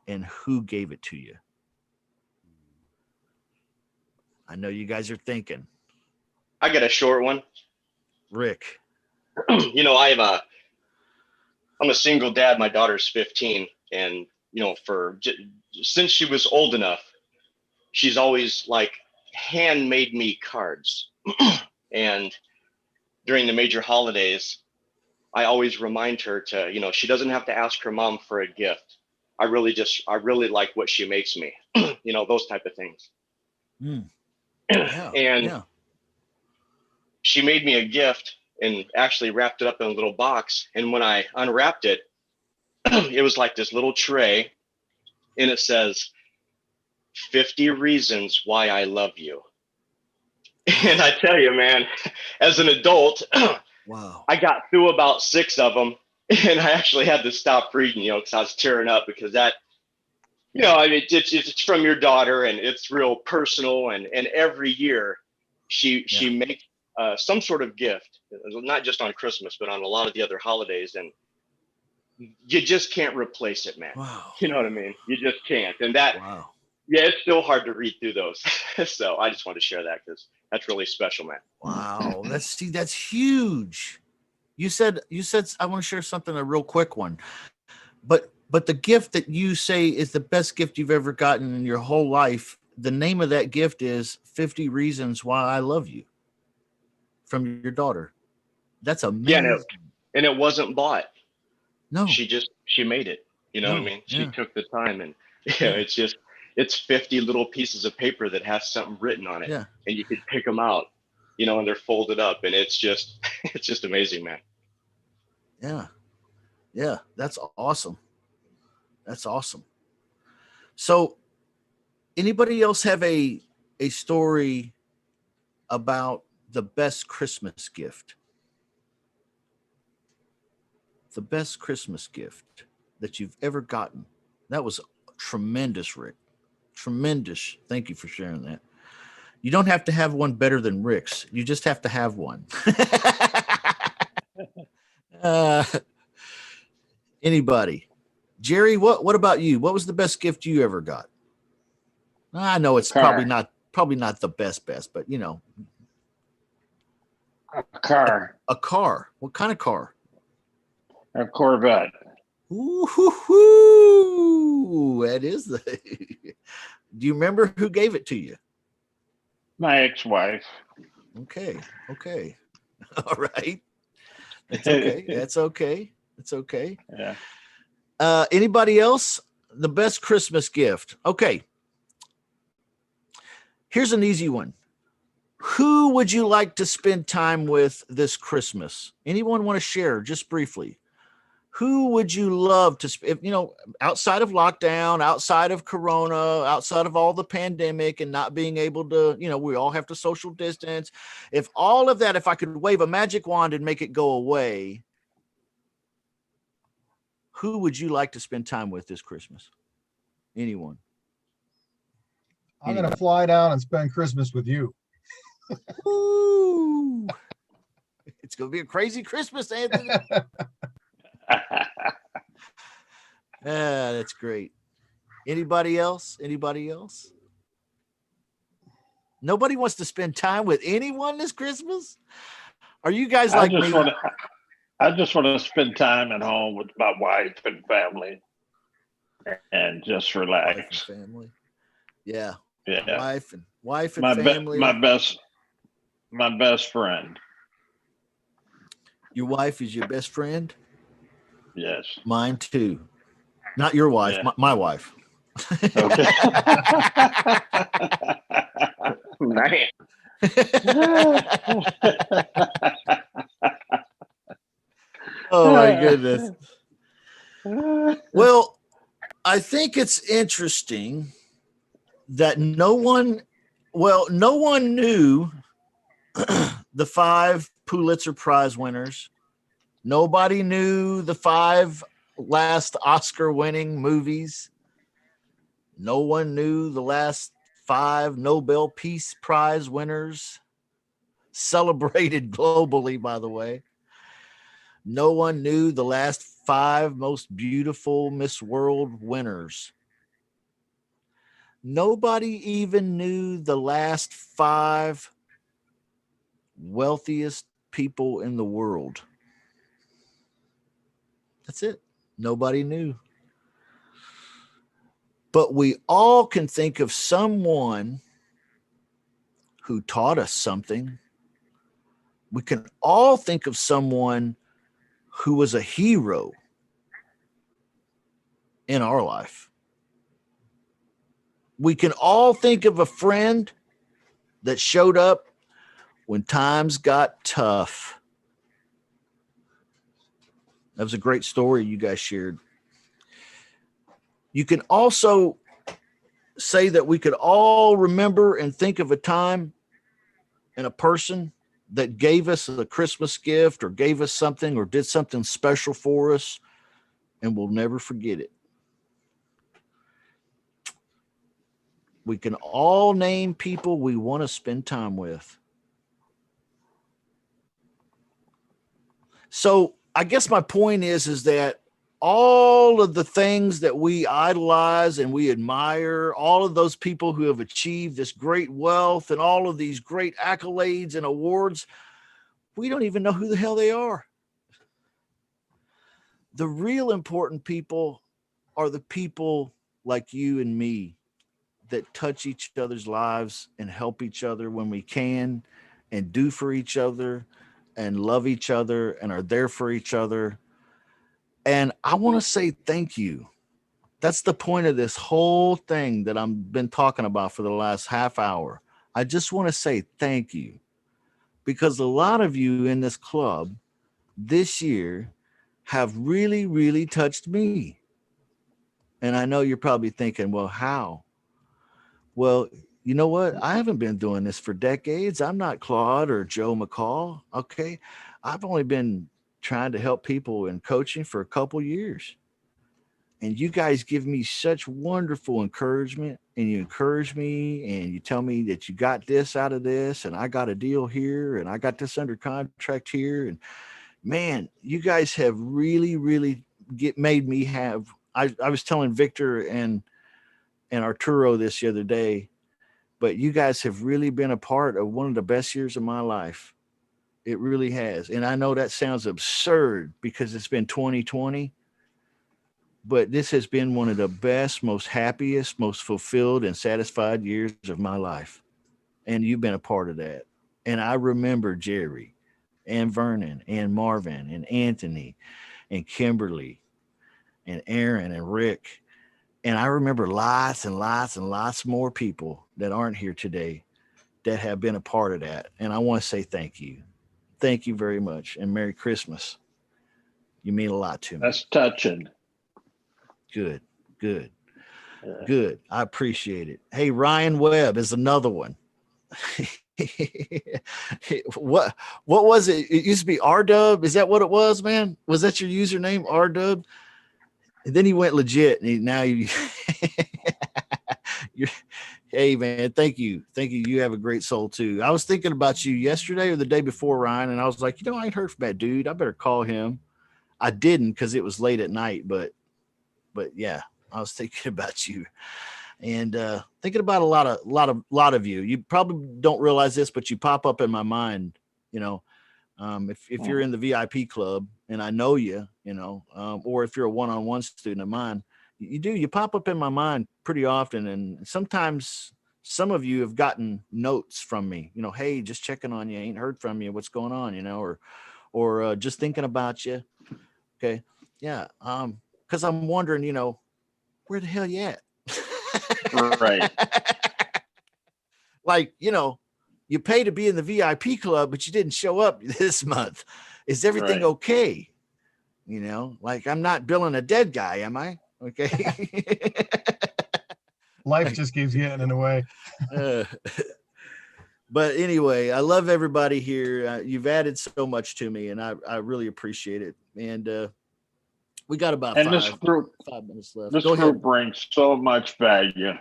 and who gave it to you? I know you guys are thinking. I got a short one. Rick. I'm a single dad. My daughter's 15, and since she was old enough, she's always like handmade me cards. And during the major holidays, I always remind her to, she doesn't have to ask her mom for a gift. I really like what she makes me, those type of things. Mm. Yeah, and she made me a gift, and actually wrapped it up in a little box. And when I unwrapped it, it was like this little tray, and it says 50 reasons why I love you. And I tell you, man, as an adult, Wow. I got through about 6 of them, and I actually had to stop reading, because I was tearing up, because that, I mean, it's from your daughter, and it's real personal. And every year she makes some sort of gift, not just on Christmas, but on a lot of the other holidays. And you just can't replace it, man. Wow. You know what I mean? You just can't. And that, Wow. yeah, it's still hard to read through those. So I just wanted to share that, because that's really special, man. Wow. That's huge. You said I want to share something, a real quick one. But the gift that you say is the best gift you've ever gotten in your whole life, the name of that gift is 50 Reasons Why I Love You from your daughter. That's amazing. Yeah, and it wasn't bought. No. She made it. You know what I mean? She took the time, and it's 50 little pieces of paper that has something written on it. Yeah. And you could pick them out, and they're folded up, and it's just amazing, man. Yeah. Yeah. That's awesome. That's awesome. So anybody else have a story about the best Christmas gift? The best Christmas gift that you've ever gotten. That was tremendous, Rick. Tremendous. Thank you for sharing that. You don't have to have one better than Rick's. You just have to have one. Anybody? Jerry, what about you? What was the best gift you ever got? I know it's probably not the best, but A car. A car. What kind of car? A Corvette. Ooh, that is the. Do you remember who gave it to you? My ex-wife. Okay. All right. That's okay. That's okay. It's okay. Yeah. Anybody else? The best Christmas gift. Okay. Here's an easy one. Who would you like to spend time with this Christmas? Anyone want to share just briefly? Who would you love to, outside of lockdown, outside of Corona, outside of all the pandemic and not being able to, we all have to social distance. If all of that, if I could wave a magic wand and make it go away, who would you like to spend time with this Christmas? Anyone? I'm going to fly down and spend Christmas with you. Ooh. It's going to be a crazy Christmas, Anthony. That's great. Anybody else? Nobody wants to spend time with anyone this Christmas? Are you guys like me? I just want to spend time at home with my wife and family and just relax. Family. Yeah. Yeah. Wife and family. My best friend. Your wife is your best friend? Yes. Mine too. Not your wife, Yeah. my wife. Okay. Man. Oh my goodness. Well, I think it's interesting that no one knew the 5 Pulitzer Prize winners. Nobody knew the 5 last Oscar winning movies. No one knew the last 5 Nobel Peace Prize winners, celebrated globally, by the way. No one knew the last 5 most beautiful Miss World winners. Nobody even knew the last 5 wealthiest people in the world. That's it. Nobody knew. But we all can think of someone who taught us something. We can all think of someone who was a hero in our life. We can all think of a friend that showed up when times got tough. That was a great story you guys shared. You can also say that we could all remember and think of a time and a person that gave us a Christmas gift or gave us something or did something special for us, and we'll never forget it. We can all name people we want to spend time with. So I guess my point is that all of the things that we idolize and we admire, all of those people who have achieved this great wealth and all of these great accolades and awards, we don't even know who the hell they are. The real important people are the people like you and me that touch each other's lives and help each other when we can and do for each other and love each other and are there for each other. And I want to say thank you. That's the point of this whole thing that I've been talking about for the last half hour. I just want to say thank you, because a lot of you in this club this year have really, really touched me. And I know you're probably thinking, well, how? Well, you know what? I haven't been doing this for decades. I'm not Claude or Joe McCall. Okay. I've only been trying to help people in coaching for a couple years. And you guys give me such wonderful encouragement, and you encourage me and you tell me that you got this out of this, and I got a deal here, and I got this under contract here. And man, you guys have really, really made me have. I was telling Victor and Arturo this the other day, but you guys have really been a part of one of the best years of my life. It really has. And I know that sounds absurd because it's been 2020, but this has been one of the best, most happiest, most fulfilled and satisfied years of my life. And you've been a part of that. And I remember Jerry and Vernon and Marvin and Anthony and Kimberly and Aaron and Rick. And I remember lots and lots and lots more people that aren't here today that have been a part of that. And I want to say thank you. Thank you very much. And Merry Christmas. You mean a lot to me. That's touching. Good. I appreciate it. Hey, Ryan Webb is another one. What was it? It used to be RDub. Is that what it was, man? Was that your username, RDub? And then he went legit, and now you. Hey, man, thank you. You have a great soul too. I was thinking about you yesterday or the day before, Ryan, and I was like, I ain't heard from that dude. I better call him. I didn't because it was late at night, but yeah, I was thinking about you, and thinking about a lot of you. You probably don't realize this, but you pop up in my mind. If you're in the VIP club and I know you, or if you're a one-on-one student of mine, you pop up in my mind pretty often. And sometimes some of you have gotten notes from me, hey, just checking on you. Ain't heard from you. What's going on? Or just thinking about you. Okay. Yeah. Cause I'm wondering, where the hell you at? Right. Like, you pay to be in the VIP club, but you didn't show up this month. Is everything okay? Like I'm not billing a dead guy, am I? Okay. Life just keeps getting in the way. But anyway, I love everybody here. You've added so much to me, and I really appreciate it. And we got about 5 minutes left. This group brings so much value.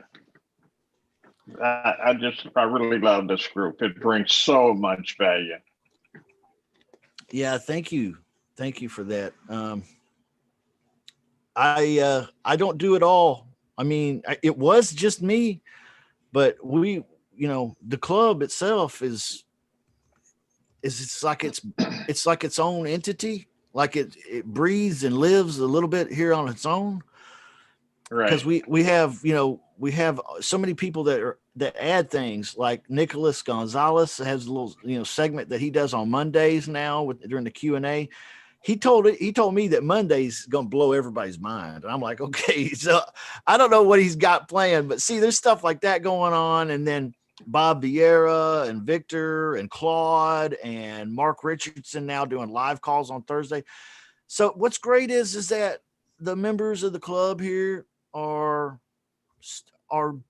I really love this group. It brings so much value. Yeah, thank you for that. I don't do it all. I mean, it was just me, but we, the club itself is it's like its own entity. Like it breathes and lives a little bit here on its own. Right. Because we have so many people that add things, like Nicholas Gonzalez has a little segment that he does on Mondays now during the Q&A. He told me that Monday's gonna blow everybody's mind. And I'm like, okay, so I don't know what he's got planned, but see, there's stuff like that going on. And then Bob Vieira and Victor and Claude and Mark Richardson now doing live calls on Thursday. So what's great is that the members of the club here are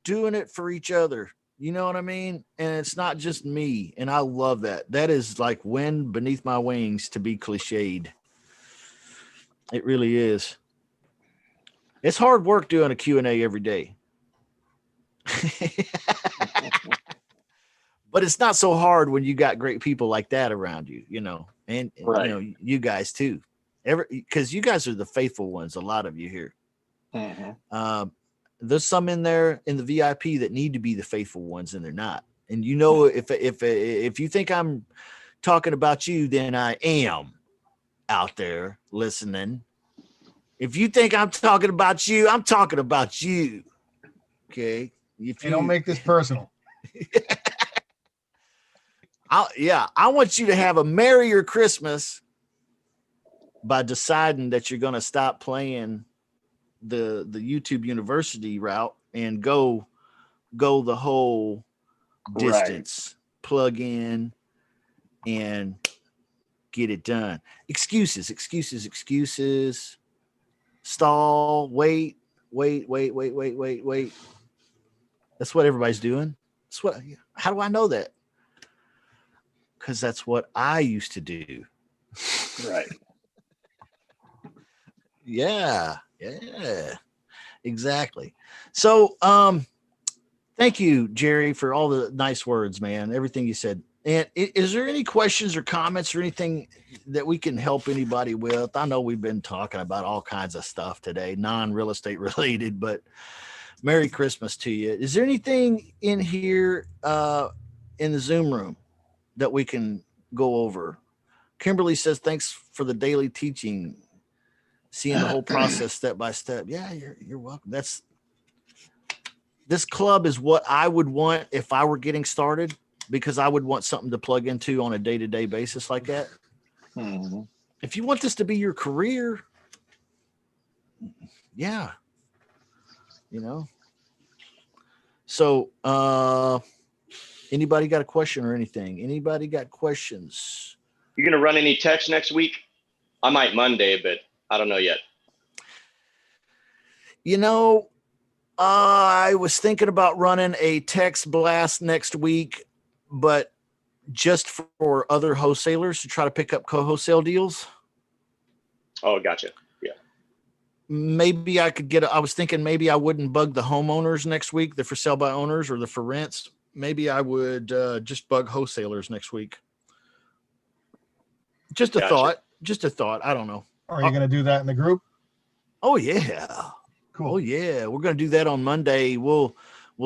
doing it for each other. You know what I mean? And it's not just me. And I love that. That is like wind beneath my wings, to be cliched. It really is. It's hard work doing a Q&A every day. But it's not so hard when you got great people like that around you, you know, and Right. you know, you guys too. Because you guys are the faithful ones, a lot of you here. There's some in there in the VIP that need to be the faithful ones, and they're not. And you know, if you think I'm talking about you, then I am out there listening. If you think I'm talking about you, I'm talking about you. Okay. If Hey, don't make this personal. I want you to have a merrier Christmas by deciding that you're going to stop playing the YouTube University route and go the whole distance, plug in and get it done. Excuses. Stall, wait. That's what everybody's doing. How do I know that? Because that's what I used to do. Right. Yeah, exactly. So, thank you, Jerry, for all the nice words, man. Everything you said. And is there any questions or comments or anything that we can help anybody with? I know we've been talking about all kinds of stuff today, non-real estate related, but Merry Christmas to you. Is there anything in here in the Zoom room that we can go over? Kimberly says, thanks for the daily teaching, seeing the whole process step by step. Yeah, you're welcome. This club is what I would want if I were getting started, because I would want something to plug into on a day-to-day basis like that. Mm-hmm. If you want this to be your career, yeah, you know. So, anybody got a question or anything? Anybody got questions? You gonna run any text next week? I might Monday, but I don't know yet. You know, I was thinking about running a text blast next week, but just for other wholesalers to try to pick up co-wholesale deals. Oh, gotcha. Yeah. Maybe I could I was thinking maybe I wouldn't bug the homeowners next week, the for sale by owners or the for rents. Maybe I would just bug wholesalers next week. Just a thought. I don't know. Are you going to do that in the group? Oh, yeah. Cool. Oh, yeah. We're going to do that on Monday. We'll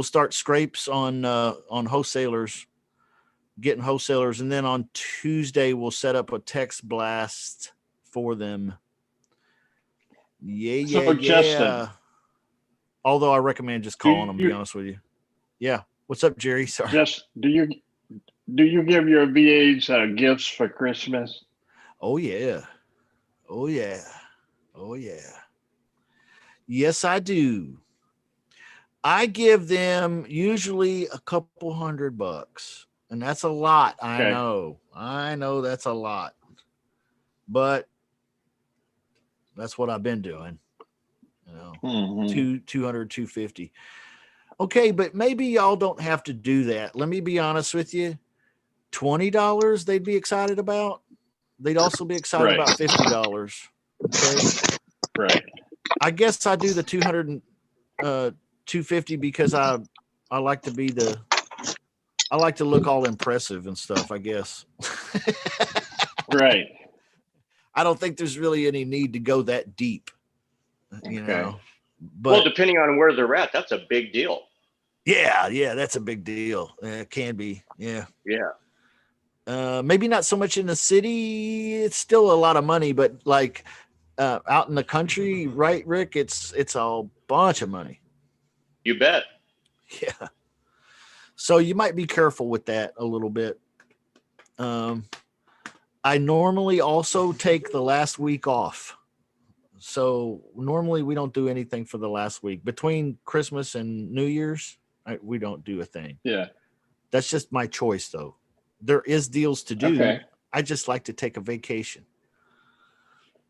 start scrapes on wholesalers, getting wholesalers. And then on Tuesday, we'll set up a text blast for them. Yeah. Justin, although I recommend just calling them, to be honest with you. Yeah. What's up, Jerry? Sorry. Just do you give your VAs gifts for Christmas? Oh, yeah. Yes, I do. I give them usually a couple $100, and that's a lot. Okay. I know that's a lot, but that's what I've been doing. You know, Mm-hmm. 200, 250. Okay, but maybe y'all don't have to do that. Let me be honest with you. $20 they'd be excited about. They'd also be excited about $50. Okay. Right. I guess I do the 200 250 because I like to I like to look all impressive and stuff, I guess. Right. I don't think there's really any need to go that deep, you know. But well, depending on where they're at, that's a big deal. Yeah, that's a big deal. It can be. Yeah. Maybe not so much in the city. It's still a lot of money, but like out in the country, right, Rick? It's a bunch of money. You bet. Yeah. So you might be careful with that a little bit. I normally also take the last week off. So normally we don't do anything for the last week. Between Christmas and New Year's, we don't do a thing. Yeah. That's just my choice, though. There is deals to do. Okay. I just like to take a vacation.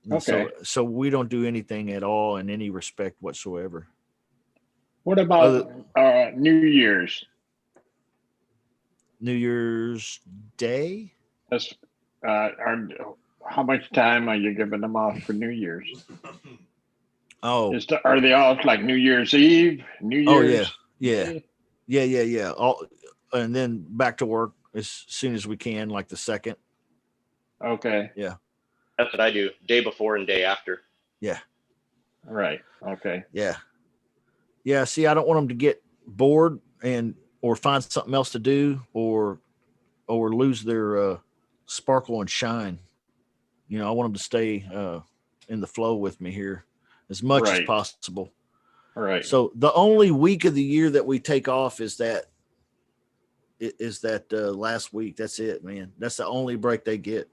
And Okay. So we don't do anything at all in any respect whatsoever. What about New Year's? New Year's Day? That's how much time are you giving them off for New Year's? Oh, Are they off like New Year's Eve, New Year's? yeah. All, and then back to work as soon as we can, like the 2nd. Okay. Yeah. That's what I do. Day before and day after. Yeah. Right. Okay. Yeah. Yeah. See, I don't want them to get bored or find something else to do or lose their sparkle and shine. You know, I want them to stay in the flow with me here as much as possible. Right. So the only week of the year that we take off is that last week. That's it, man. That's the only break they get.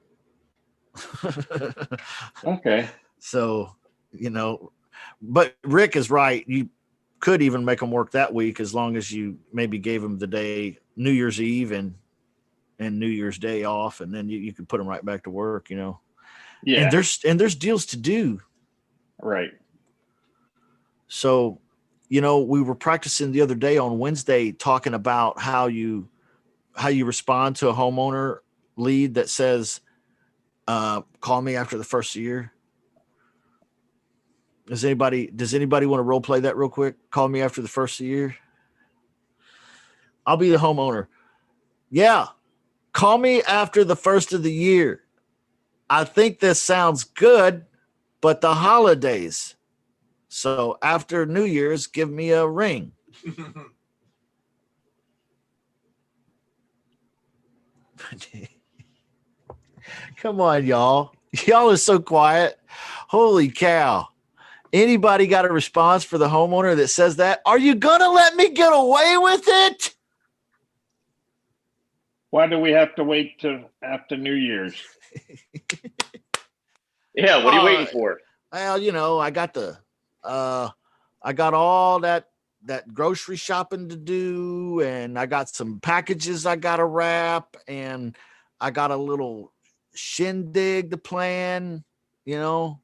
Okay. So, you know, but Rick is right. You could even make them work that week as long as you maybe gave them the day New Year's Eve and New Year's Day off, and then you could put them right back to work, you know. Yeah. And there's deals to do. Right. So, you know, we were practicing the other day on Wednesday talking about how you respond to a homeowner lead that says, call me after the first of the year. Does anybody want to role play that real quick? Call me after the first of the year. I'll be the homeowner. Yeah. Call me after the first of the year. I think this sounds good, but the holidays. So after New Year's, give me a ring. Come on, y'all. Y'all are so quiet. Holy cow. Anybody got a response for the homeowner that says that? Are you going to let me get away with it? Why do we have to wait till after New Year's? Yeah, what are you waiting for? Well, you know, I got all that grocery shopping to do, and I got some packages I got to wrap, and I got a little shindig to plan, you know.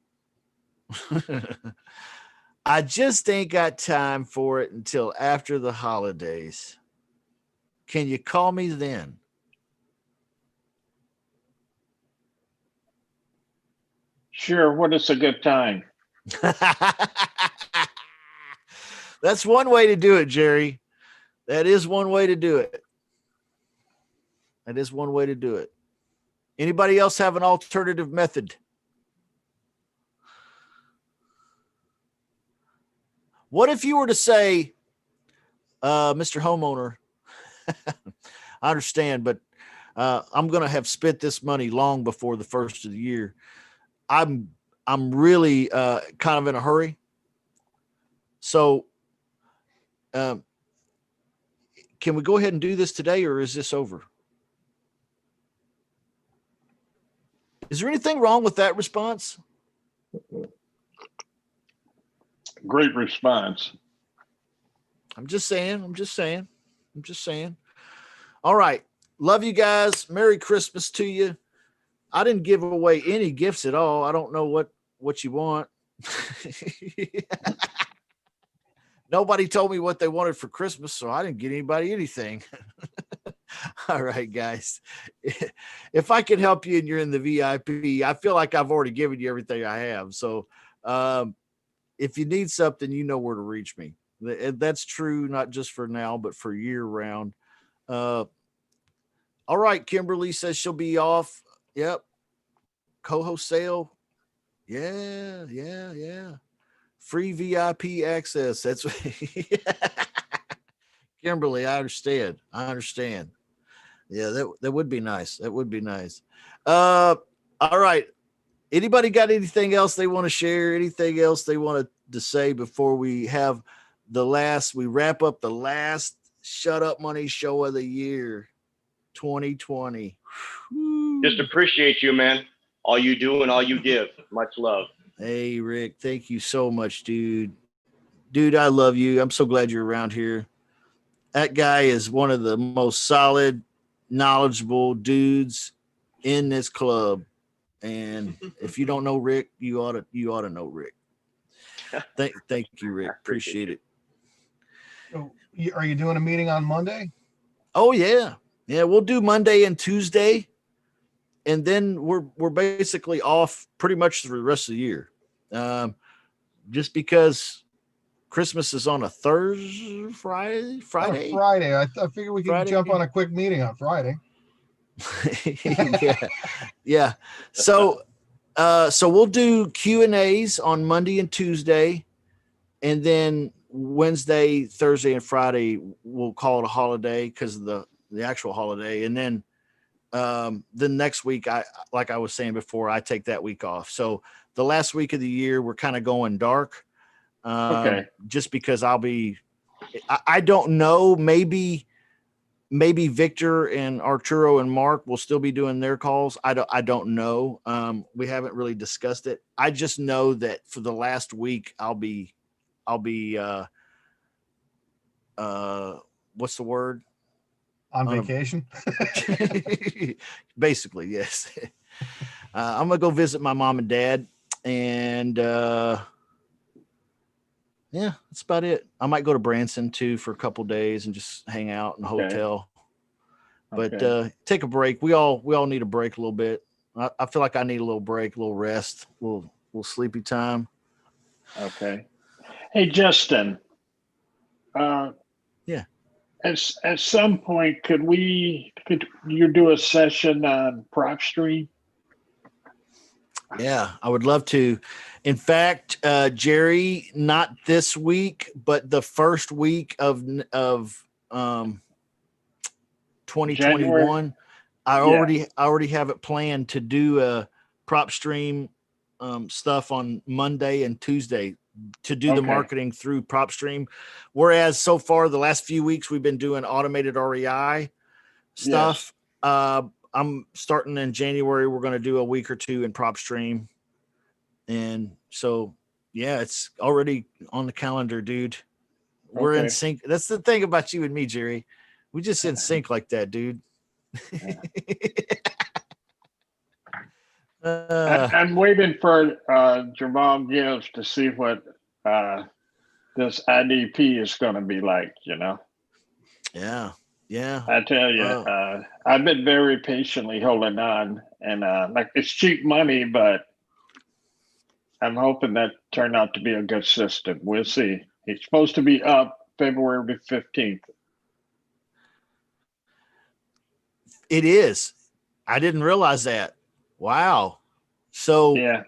I just ain't got time for it until after the holidays. Can you call me then? Sure. What is a good time? That's one way to do it, Jerry. That is one way to do it. That is one way to do it. Anybody else have an alternative method? What if you were to say, Mr. Homeowner, I understand, but I'm going to have spent this money long before the first of the year. I'm really kind of in a hurry. So can we go ahead and do this today, or is this over? Is there anything wrong with that response? Great response. I'm just saying. All right. Love you guys. Merry Christmas to you. I didn't give away any gifts at all. I don't know what you want. Nobody told me what they wanted for Christmas, so I didn't get anybody anything. All right, guys. If I can help you and you're in the VIP, I feel like I've already given you everything I have. So if you need something, you know where to reach me. That's true, not just for now, but for year round. All right. Kimberly says she'll be off. Yep. Co-host sale. Yeah. Free VIP access. That's Kimberly. I understand. Yeah, that would be nice. All right. Anybody got anything else they want to share? Anything else they want to say before we have we wrap up the last Shut Up Money show of the year, 2020. Just appreciate you, man. All you do and all you give. Much love. Hey, Rick, thank you so much, dude. Dude, I love you. I'm so glad you're around here. That guy is one of the most solid, knowledgeable dudes in this club. And if you don't know Rick, you ought to know Rick. Thank you, Rick. Appreciate it. So, are you doing a meeting on Monday? Oh yeah. Yeah, we'll do Monday and Tuesday. And then we're basically off pretty much for the rest of the year. Just because Christmas is on a Thursday, Friday. On a Friday. I figured we could jump on a quick meeting on Friday. Yeah. So we'll do Q&As on Monday and Tuesday, and then Wednesday, Thursday, and Friday we'll call it a holiday because of the actual holiday. And then the next week, like I was saying before, I take that week off. So the last week of the year, we're kind of going dark. Okay. Just because I don't know, maybe Victor and Arturo and Mark will still be doing their calls. I don't know. We haven't really discussed it. I just know that for the last week, I'll be what's the word? On vacation. Basically, yes. I'm gonna go visit my mom and dad, and yeah, that's about it. I might go to Branson too for a couple days and just hang out in a hotel. But take a break. We all need a break a little bit. I feel like I need a little break, a little rest, a little sleepy time. Okay. Hey, Justin. Yeah. At some point, could you do a session on PropStream? Yeah, I would love to. In fact, Jerry, not this week, but the first week of 2021, January? I already have it planned to do a PropStream stuff on Monday and Tuesday to do the marketing through PropStream. Whereas so far the last few weeks we've been doing automated REI stuff. Yes. I'm starting in January. We're going to do a week or two in PropStream. And so, yeah, it's already on the calendar, dude. We're in sync. That's the thing about you and me, Jerry. We just in sync like that, dude. I'm waiting for Jamal Gibbs to see what this IDP is going to be like, Yeah. I tell you, I've been very patiently holding on, and like it's cheap money, but I'm hoping that turned out to be a good system. We'll see. It's supposed to be up February the 15th. It is. I didn't realize that. Wow. So yeah.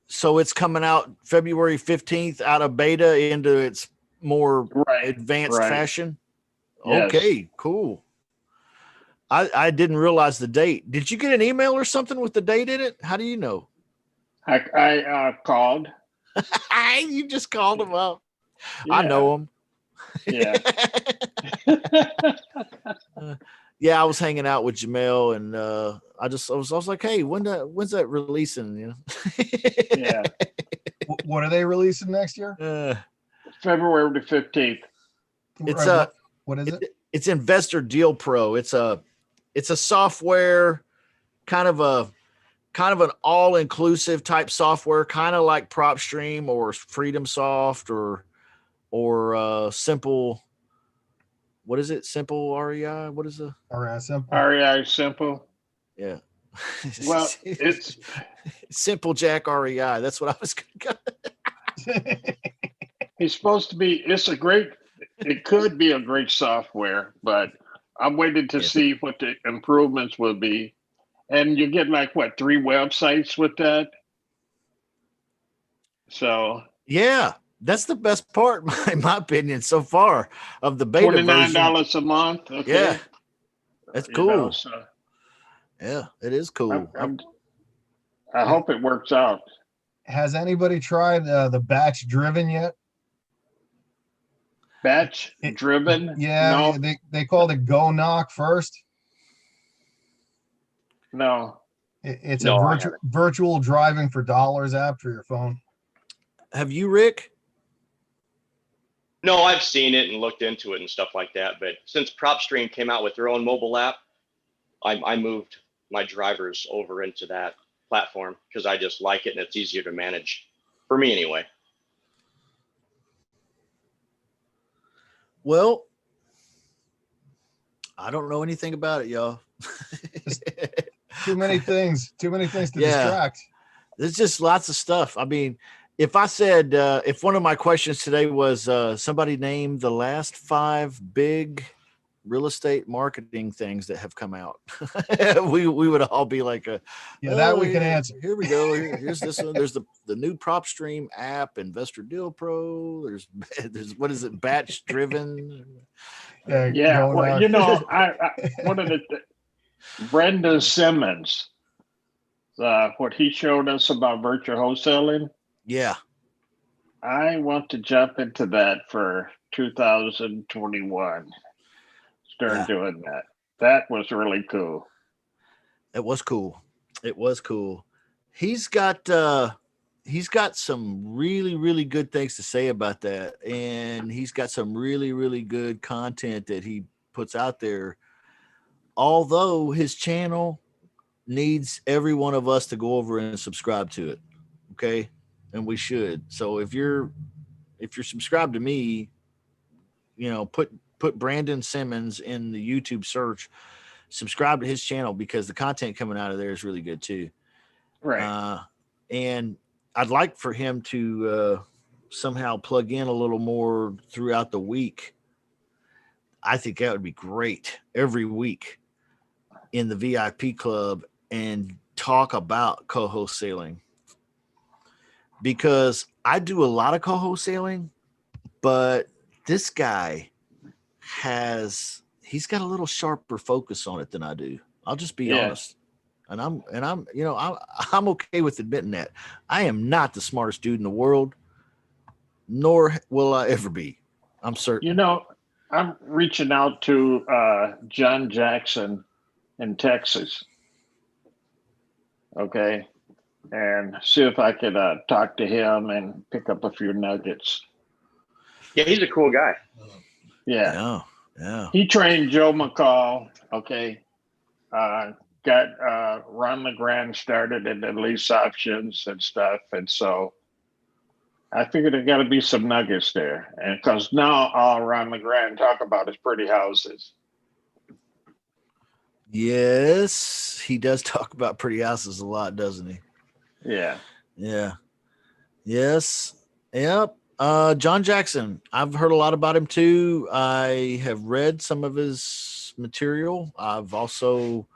So it's coming out February 15th out of beta into its more advanced fashion. Yes. Okay, cool. I didn't realize the date. Did you get an email or something with the date in it? How do you know? I called. You just called him up. Yeah. I know him. Yeah. Yeah, I was hanging out with Jamel, and I was like, hey, when's that releasing? Yeah. What are they releasing next year? February the 15th. It's what is it? It's Investor Deal Pro. It's a software, kind of an all-inclusive type software, kind of like PropStream or Freedom Soft or Simple. What is it? Simple REI? What is the REI Simple? REI Simple. Yeah. Well, it's Simple Jack REI. That's what I was going to It's supposed to be, it could be a great software, but I'm waiting to see what the improvements will be. And you get 3 websites with that. So yeah, that's the best part, in my opinion, so far of the beta $29 version. a month. Okay. Yeah, that's cool. So yeah, it is cool. I hope it works out. Has anybody tried the batch driven yet? Batch driven? Yeah, no. They called it Go Knock first. No. It's a virtual driving for dollars app for your phone. Have you, Rick? No, I've seen it and looked into it and stuff like that. But since PropStream came out with their own mobile app, I moved my drivers over into that. platform because I just like it and it's easier to manage for me anyway. Well, I don't know anything about it, y'all. Too many things to distract. There's just lots of stuff. I mean, if I said, if one of my questions today was somebody name the last 5 big real estate marketing things that have come out, we would all be like, that we can answer. Here we go. Here's this one. There's the new PropStream app, Investor Deal Pro. There's what is it? Batch driven. Yeah. Well, you know, I one of the Brendan Simmons, what he showed us about virtual wholesaling. Yeah. I want to jump into that for 2021. Start doing that. That was really cool. It was cool. It was cool. He's got some really, really good things to say about that. And he's got some really, really good content that he puts out there. Although his channel needs every one of us to go over and subscribe to it. Okay. And we should. So if you're subscribed to me, you know, put Brandon Simmons in the YouTube search, subscribe to his channel because the content coming out of there is really good too. Right. And I'd like for him to somehow plug in a little more throughout the week. I think that would be great every week in the VIP club and talk about co-wholesaling, because I do a lot of co-wholesaling, but this guy he's got a little sharper focus on it than I do. I'll just be honest. And I'm you know, I'm okay with admitting that. I am not the smartest dude in the world, nor will I ever be. I'm certain. You know, I'm reaching out to John Jackson in Texas. Okay. And see if I could talk to him and pick up a few nuggets. Yeah, he's a cool guy. Yeah. Yeah. He trained Joe McCall. Okay. Got Ron LeGrand started in the lease options and stuff. And so I figured there got to be some nuggets there. And because now all Ron LeGrand talk about is pretty houses. Yes, he does talk about pretty houses a lot, doesn't he? Yeah. Yeah. Yes. Yep. John Jackson. I've heard a lot about him too. I have read some of his material. I've also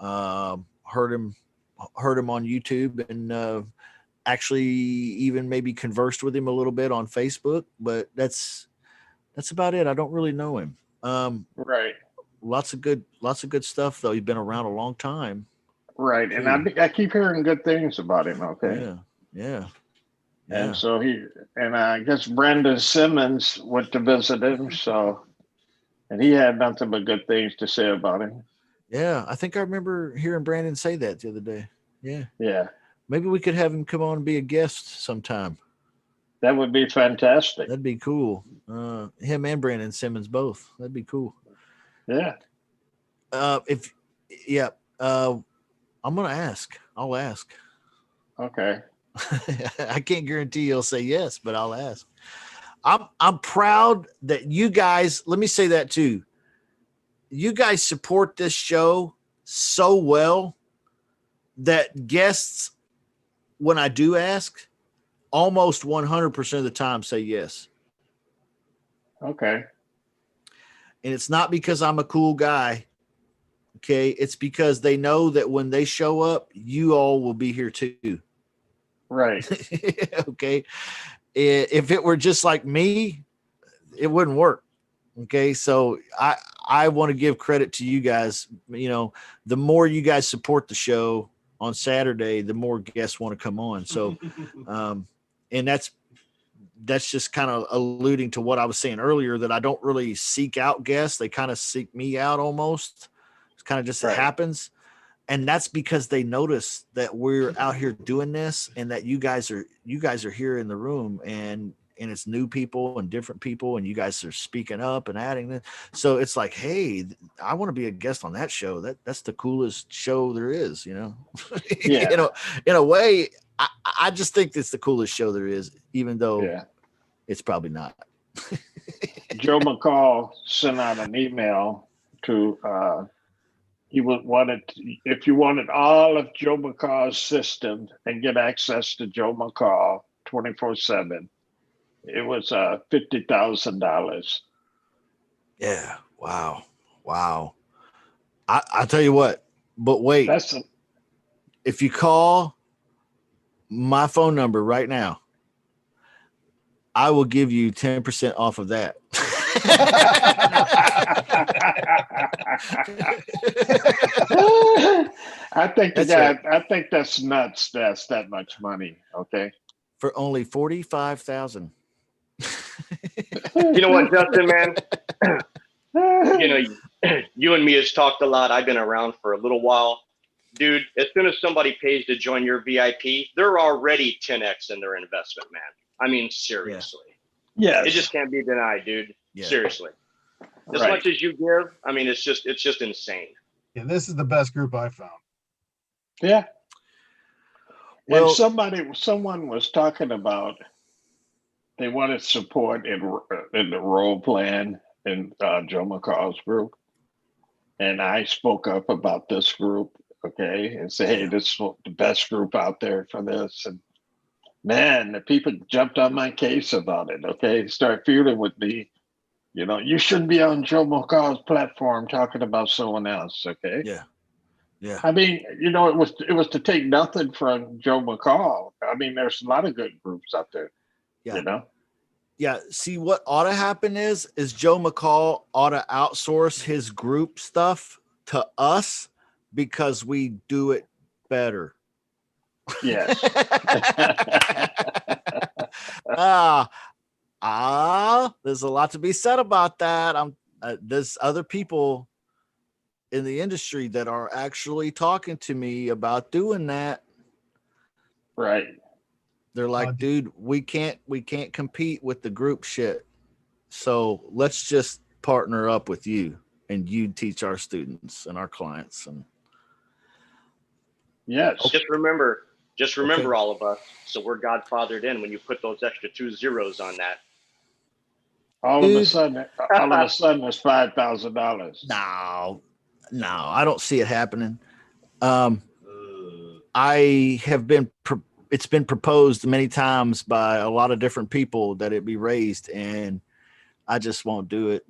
heard him on YouTube and actually even maybe conversed with him a little bit on Facebook, but that's about it. I don't really know him. Right. Lots of good stuff though. He's been around a long time. Right. And I keep hearing good things about him. Okay. Yeah. And so I guess Brandon Simmons went to visit him. So, and he had nothing but good things to say about him. Yeah. I think I remember hearing Brandon say that the other day. Yeah. Yeah. Maybe we could have him come on and be a guest sometime. That would be fantastic. That'd be cool. Him and Brandon Simmons both. That'd be cool. Yeah. I'm gonna ask. I'll ask. Okay. I can't guarantee you'll say yes, but I'll ask. I'm proud that you guys, let me say that too. You guys support this show so well that guests, when I do ask, almost 100% of the time say yes. Okay. And it's not because I'm a cool guy. Okay. It's because they know that when they show up, you all will be here too. Right. Okay. If it were just like me, it wouldn't work. Okay. So I want to give credit to you guys. You know, the more you guys support the show on Saturday, the more guests want to come on. So, and that's just kind of alluding to what I was saying earlier, that I don't really seek out guests. They kind of seek me out almost. It's kind of just, it happens. And that's because they notice that we're out here doing this and that you guys are here in the room, and and it's new people and different people, and you guys are speaking up and adding this. So it's like, hey, I want to be a guest on that show. That's the coolest show there is, you know. Yeah. You know, in a way, I just think it's the coolest show there is, even though it's probably not. Joe McCall sent out an email to if you wanted all of Joe McCall's system and get access to Joe McCall 24/7, it was $50,000. Yeah. Wow. I'll tell you what, but wait, if you call my phone number right now, I will give you 10% off of that. I think that's nuts. That's that much money. Okay. For only 45,000. You know what, Justin, man? You know, you and me has talked a lot. I've been around for a little while. Dude, as soon as somebody pays to join your VIP, they're already 10x in their investment, man. I mean, seriously. Yeah. It just can't be denied, dude. Yeah. Seriously. As much as you give, I mean, it's just insane. Yeah, this is the best group I found. Yeah. Well, and someone was talking about they wanted support in the role plan in Joe McCall's group, and I spoke up about this group, okay, and say, hey, this is the best group out there for this, and man, the people jumped on my case about it. Okay, start feuding with me. You know, you shouldn't be on Joe McCall's platform talking about someone else. Okay. Yeah. I mean, you know, it was to take nothing from Joe McCall. I mean, there's a lot of good groups out there. Yeah. You know. Yeah. See, what ought to happen is Joe McCall ought to outsource his group stuff to us because we do it better. Yes. There's a lot to be said about that. There's other people in the industry that are actually talking to me about doing that. Right. They're like, dude, we can't compete with the group shit. So let's just partner up with you and you teach our students and our clients. And yes. Just remember Okay. all of us. So we're godfathered in when you put those extra 2 zeros on that. All of a sudden, it's $5,000. No, I don't see it happening. It's been proposed many times by a lot of different people that it be raised, and I just won't do it.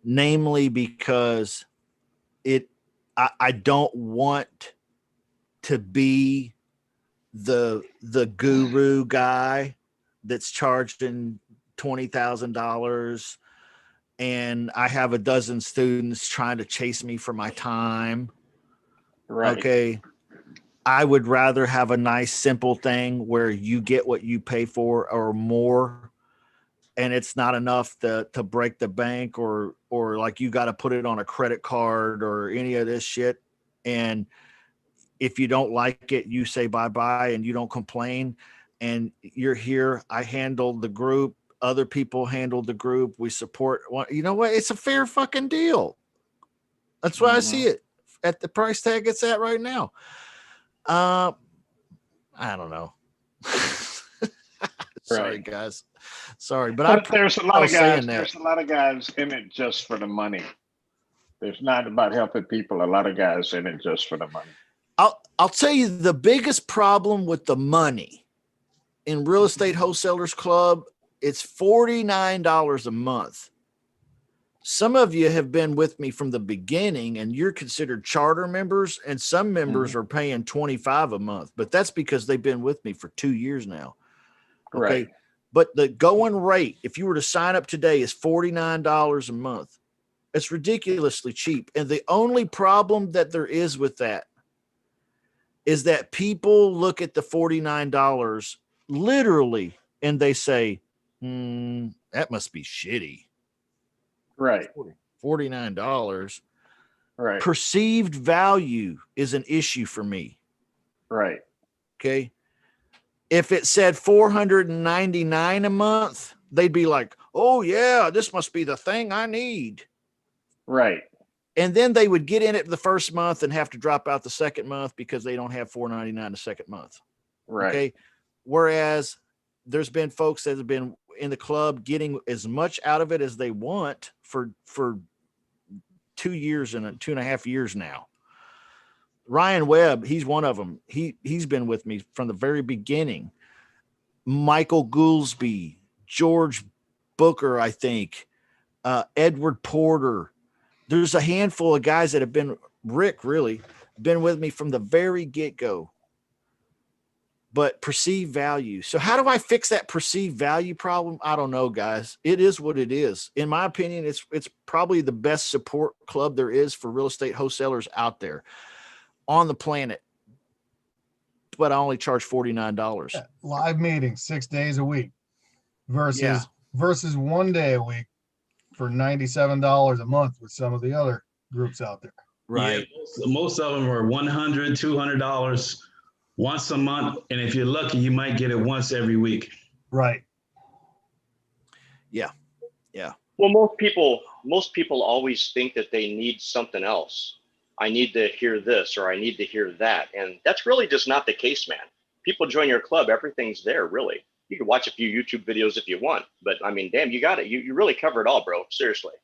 Namely because I don't want to be the guru guy that's charging $20,000 and I have a dozen students trying to chase me for my time. Right. Okay. I would rather have a nice, simple thing where you get what you pay for or more. And it's not enough to break the bank or like you got to put it on a credit card or any of this shit. And if you don't like it, you say bye-bye and you don't complain. And you're here. I handle the group. Other people handle the group. We support. You know what? It's a fair fucking deal. That's why I see it at the price tag it's at right now. I don't know. Sorry, guys. Sorry, but there's a lot of guys. There's a lot of guys in it just for the money. There's not about helping people. A lot of guys in it just for the money. I'll tell you the biggest problem with the money in Real Estate Wholesalers Club. It's $49 a month. Some of you have been with me from the beginning and you're considered charter members, and some members are paying $25 a month, but that's because they've been with me for 2 years now. Okay. Right. But the going rate, if you were to sign up today, is $49 a month. It's ridiculously cheap. And the only problem that there is with that is that people look at the $49 literally and they say, that must be shitty. Right. $49. Right. Perceived value is an issue for me. Right. Okay. If it said $499 a month, they'd be like, oh yeah, this must be the thing I need. Right. And then they would get in it the first month and have to drop out the second month because they don't have $499 the second month. Right. Okay. Whereas there's been folks that have been in the club getting as much out of it as they want for 2 years and 2.5 years now. Ryan Webb, he's one of them. He's been with me from the very beginning. Michael Goolsby, George Booker, I think, Edward Porter. There's a handful of guys that have been, Rick really, been with me from the very get-go. But perceived value. So how do I fix that perceived value problem? I don't know, guys. It is what it is. In my opinion, it's probably the best support club there is for real estate wholesalers out there on the planet. But I only charge $49. Yeah, live meetings 6 days a week versus 1 day a week for $97 a month with some of the other groups out there. Right. Yeah, most of them are $100, $200 once a month. And if you're lucky, you might get it once every week. Right. Yeah. Yeah. Well, most people always think that they need something else. I need to hear this or I need to hear that. And that's really just not the case, man. People join your club, everything's there, really. You can watch a few YouTube videos if you want, but I mean, damn, you got it. You really cover it all, bro. Seriously.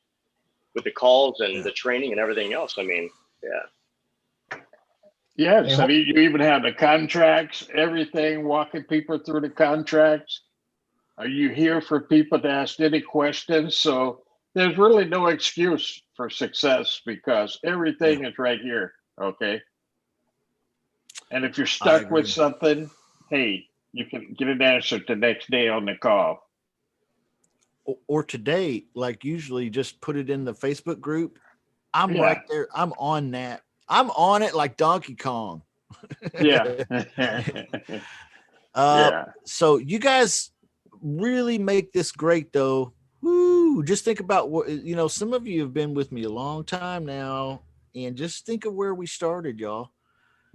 With the calls and the training and everything else. I mean, yeah. Yes, I mean, you even have the contracts, everything, walking people through the contracts. Are you here for people to ask any questions? So there's really no excuse for success because everything is right here. Okay. And if you're stuck with something, hey, you can get an answer the next day on the call. Or today, like usually just put it in the Facebook group. I'm right there. I'm on that. I'm on it like Donkey Kong. Yeah. So you guys really make this great though. Woo, just think about what, some of you have been with me a long time now, and just think of where we started, y'all.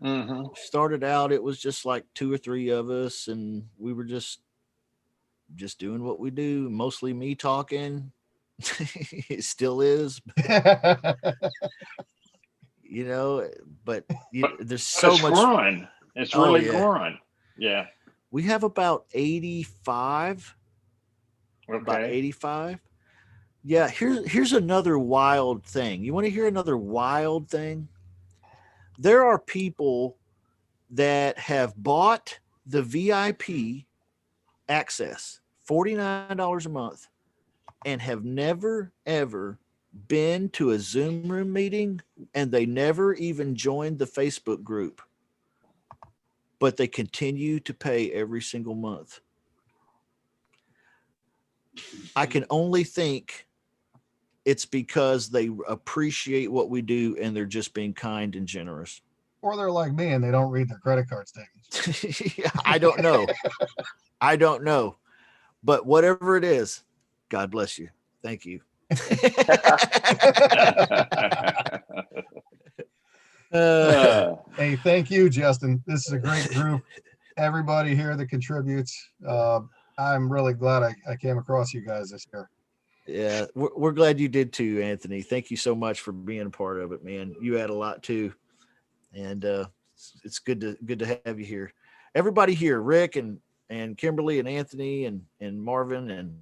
Mm-hmm. Started out, it was just like 2 or 3 of us, and we were just doing what we do, mostly me talking. It still is. But there's so much growing. It's really growing. Yeah. We have about 85. Okay. About 85. Yeah. Here's another wild thing. You want to hear another wild thing? There are people that have bought the VIP access, $49 a month, and have never, ever been to a Zoom room meeting, and they never even joined the Facebook group, but they continue to pay every single month. I can only think it's because they appreciate what we do and they're just being kind and generous. Or they're like me and they don't read their credit card statements. I don't know. I don't know. But whatever it is, God bless you. Thank you. Hey, thank you, Justin. This is a great group. Everybody here that contributes. I'm really glad I came across you guys this year. Yeah, we're glad you did too, Anthony. Thank you so much for being a part of it, man. You add a lot too, and it's good to have you here. Everybody here, Rick and Kimberly and Anthony and Marvin, and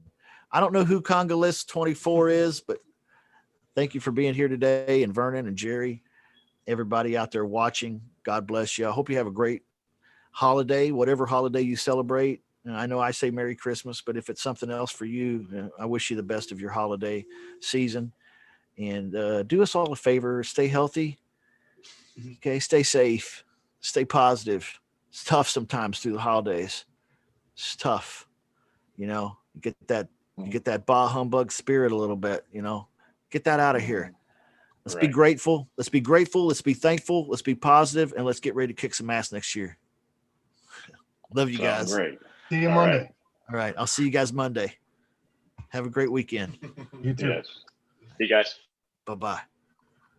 I don't know who Congolese 24 is, but thank you for being here today, and Vernon and Jerry, everybody out there watching. God bless you. I hope you have a great holiday, whatever holiday you celebrate. And I know I say Merry Christmas, but if it's something else for you, I wish you the best of your holiday season. And do us all a favor. Stay healthy. Okay. Stay safe. Stay positive. It's tough sometimes through the holidays. It's tough. You get that bah humbug spirit a little bit, get that out of here. Let's be grateful. Let's be grateful. Let's be thankful. Let's be positive, and let's get ready to kick some ass next year. Love you guys. Great. See you Monday. All right. I'll see you guys Monday. Have a great weekend. You too. Yes. See you guys. Bye-bye.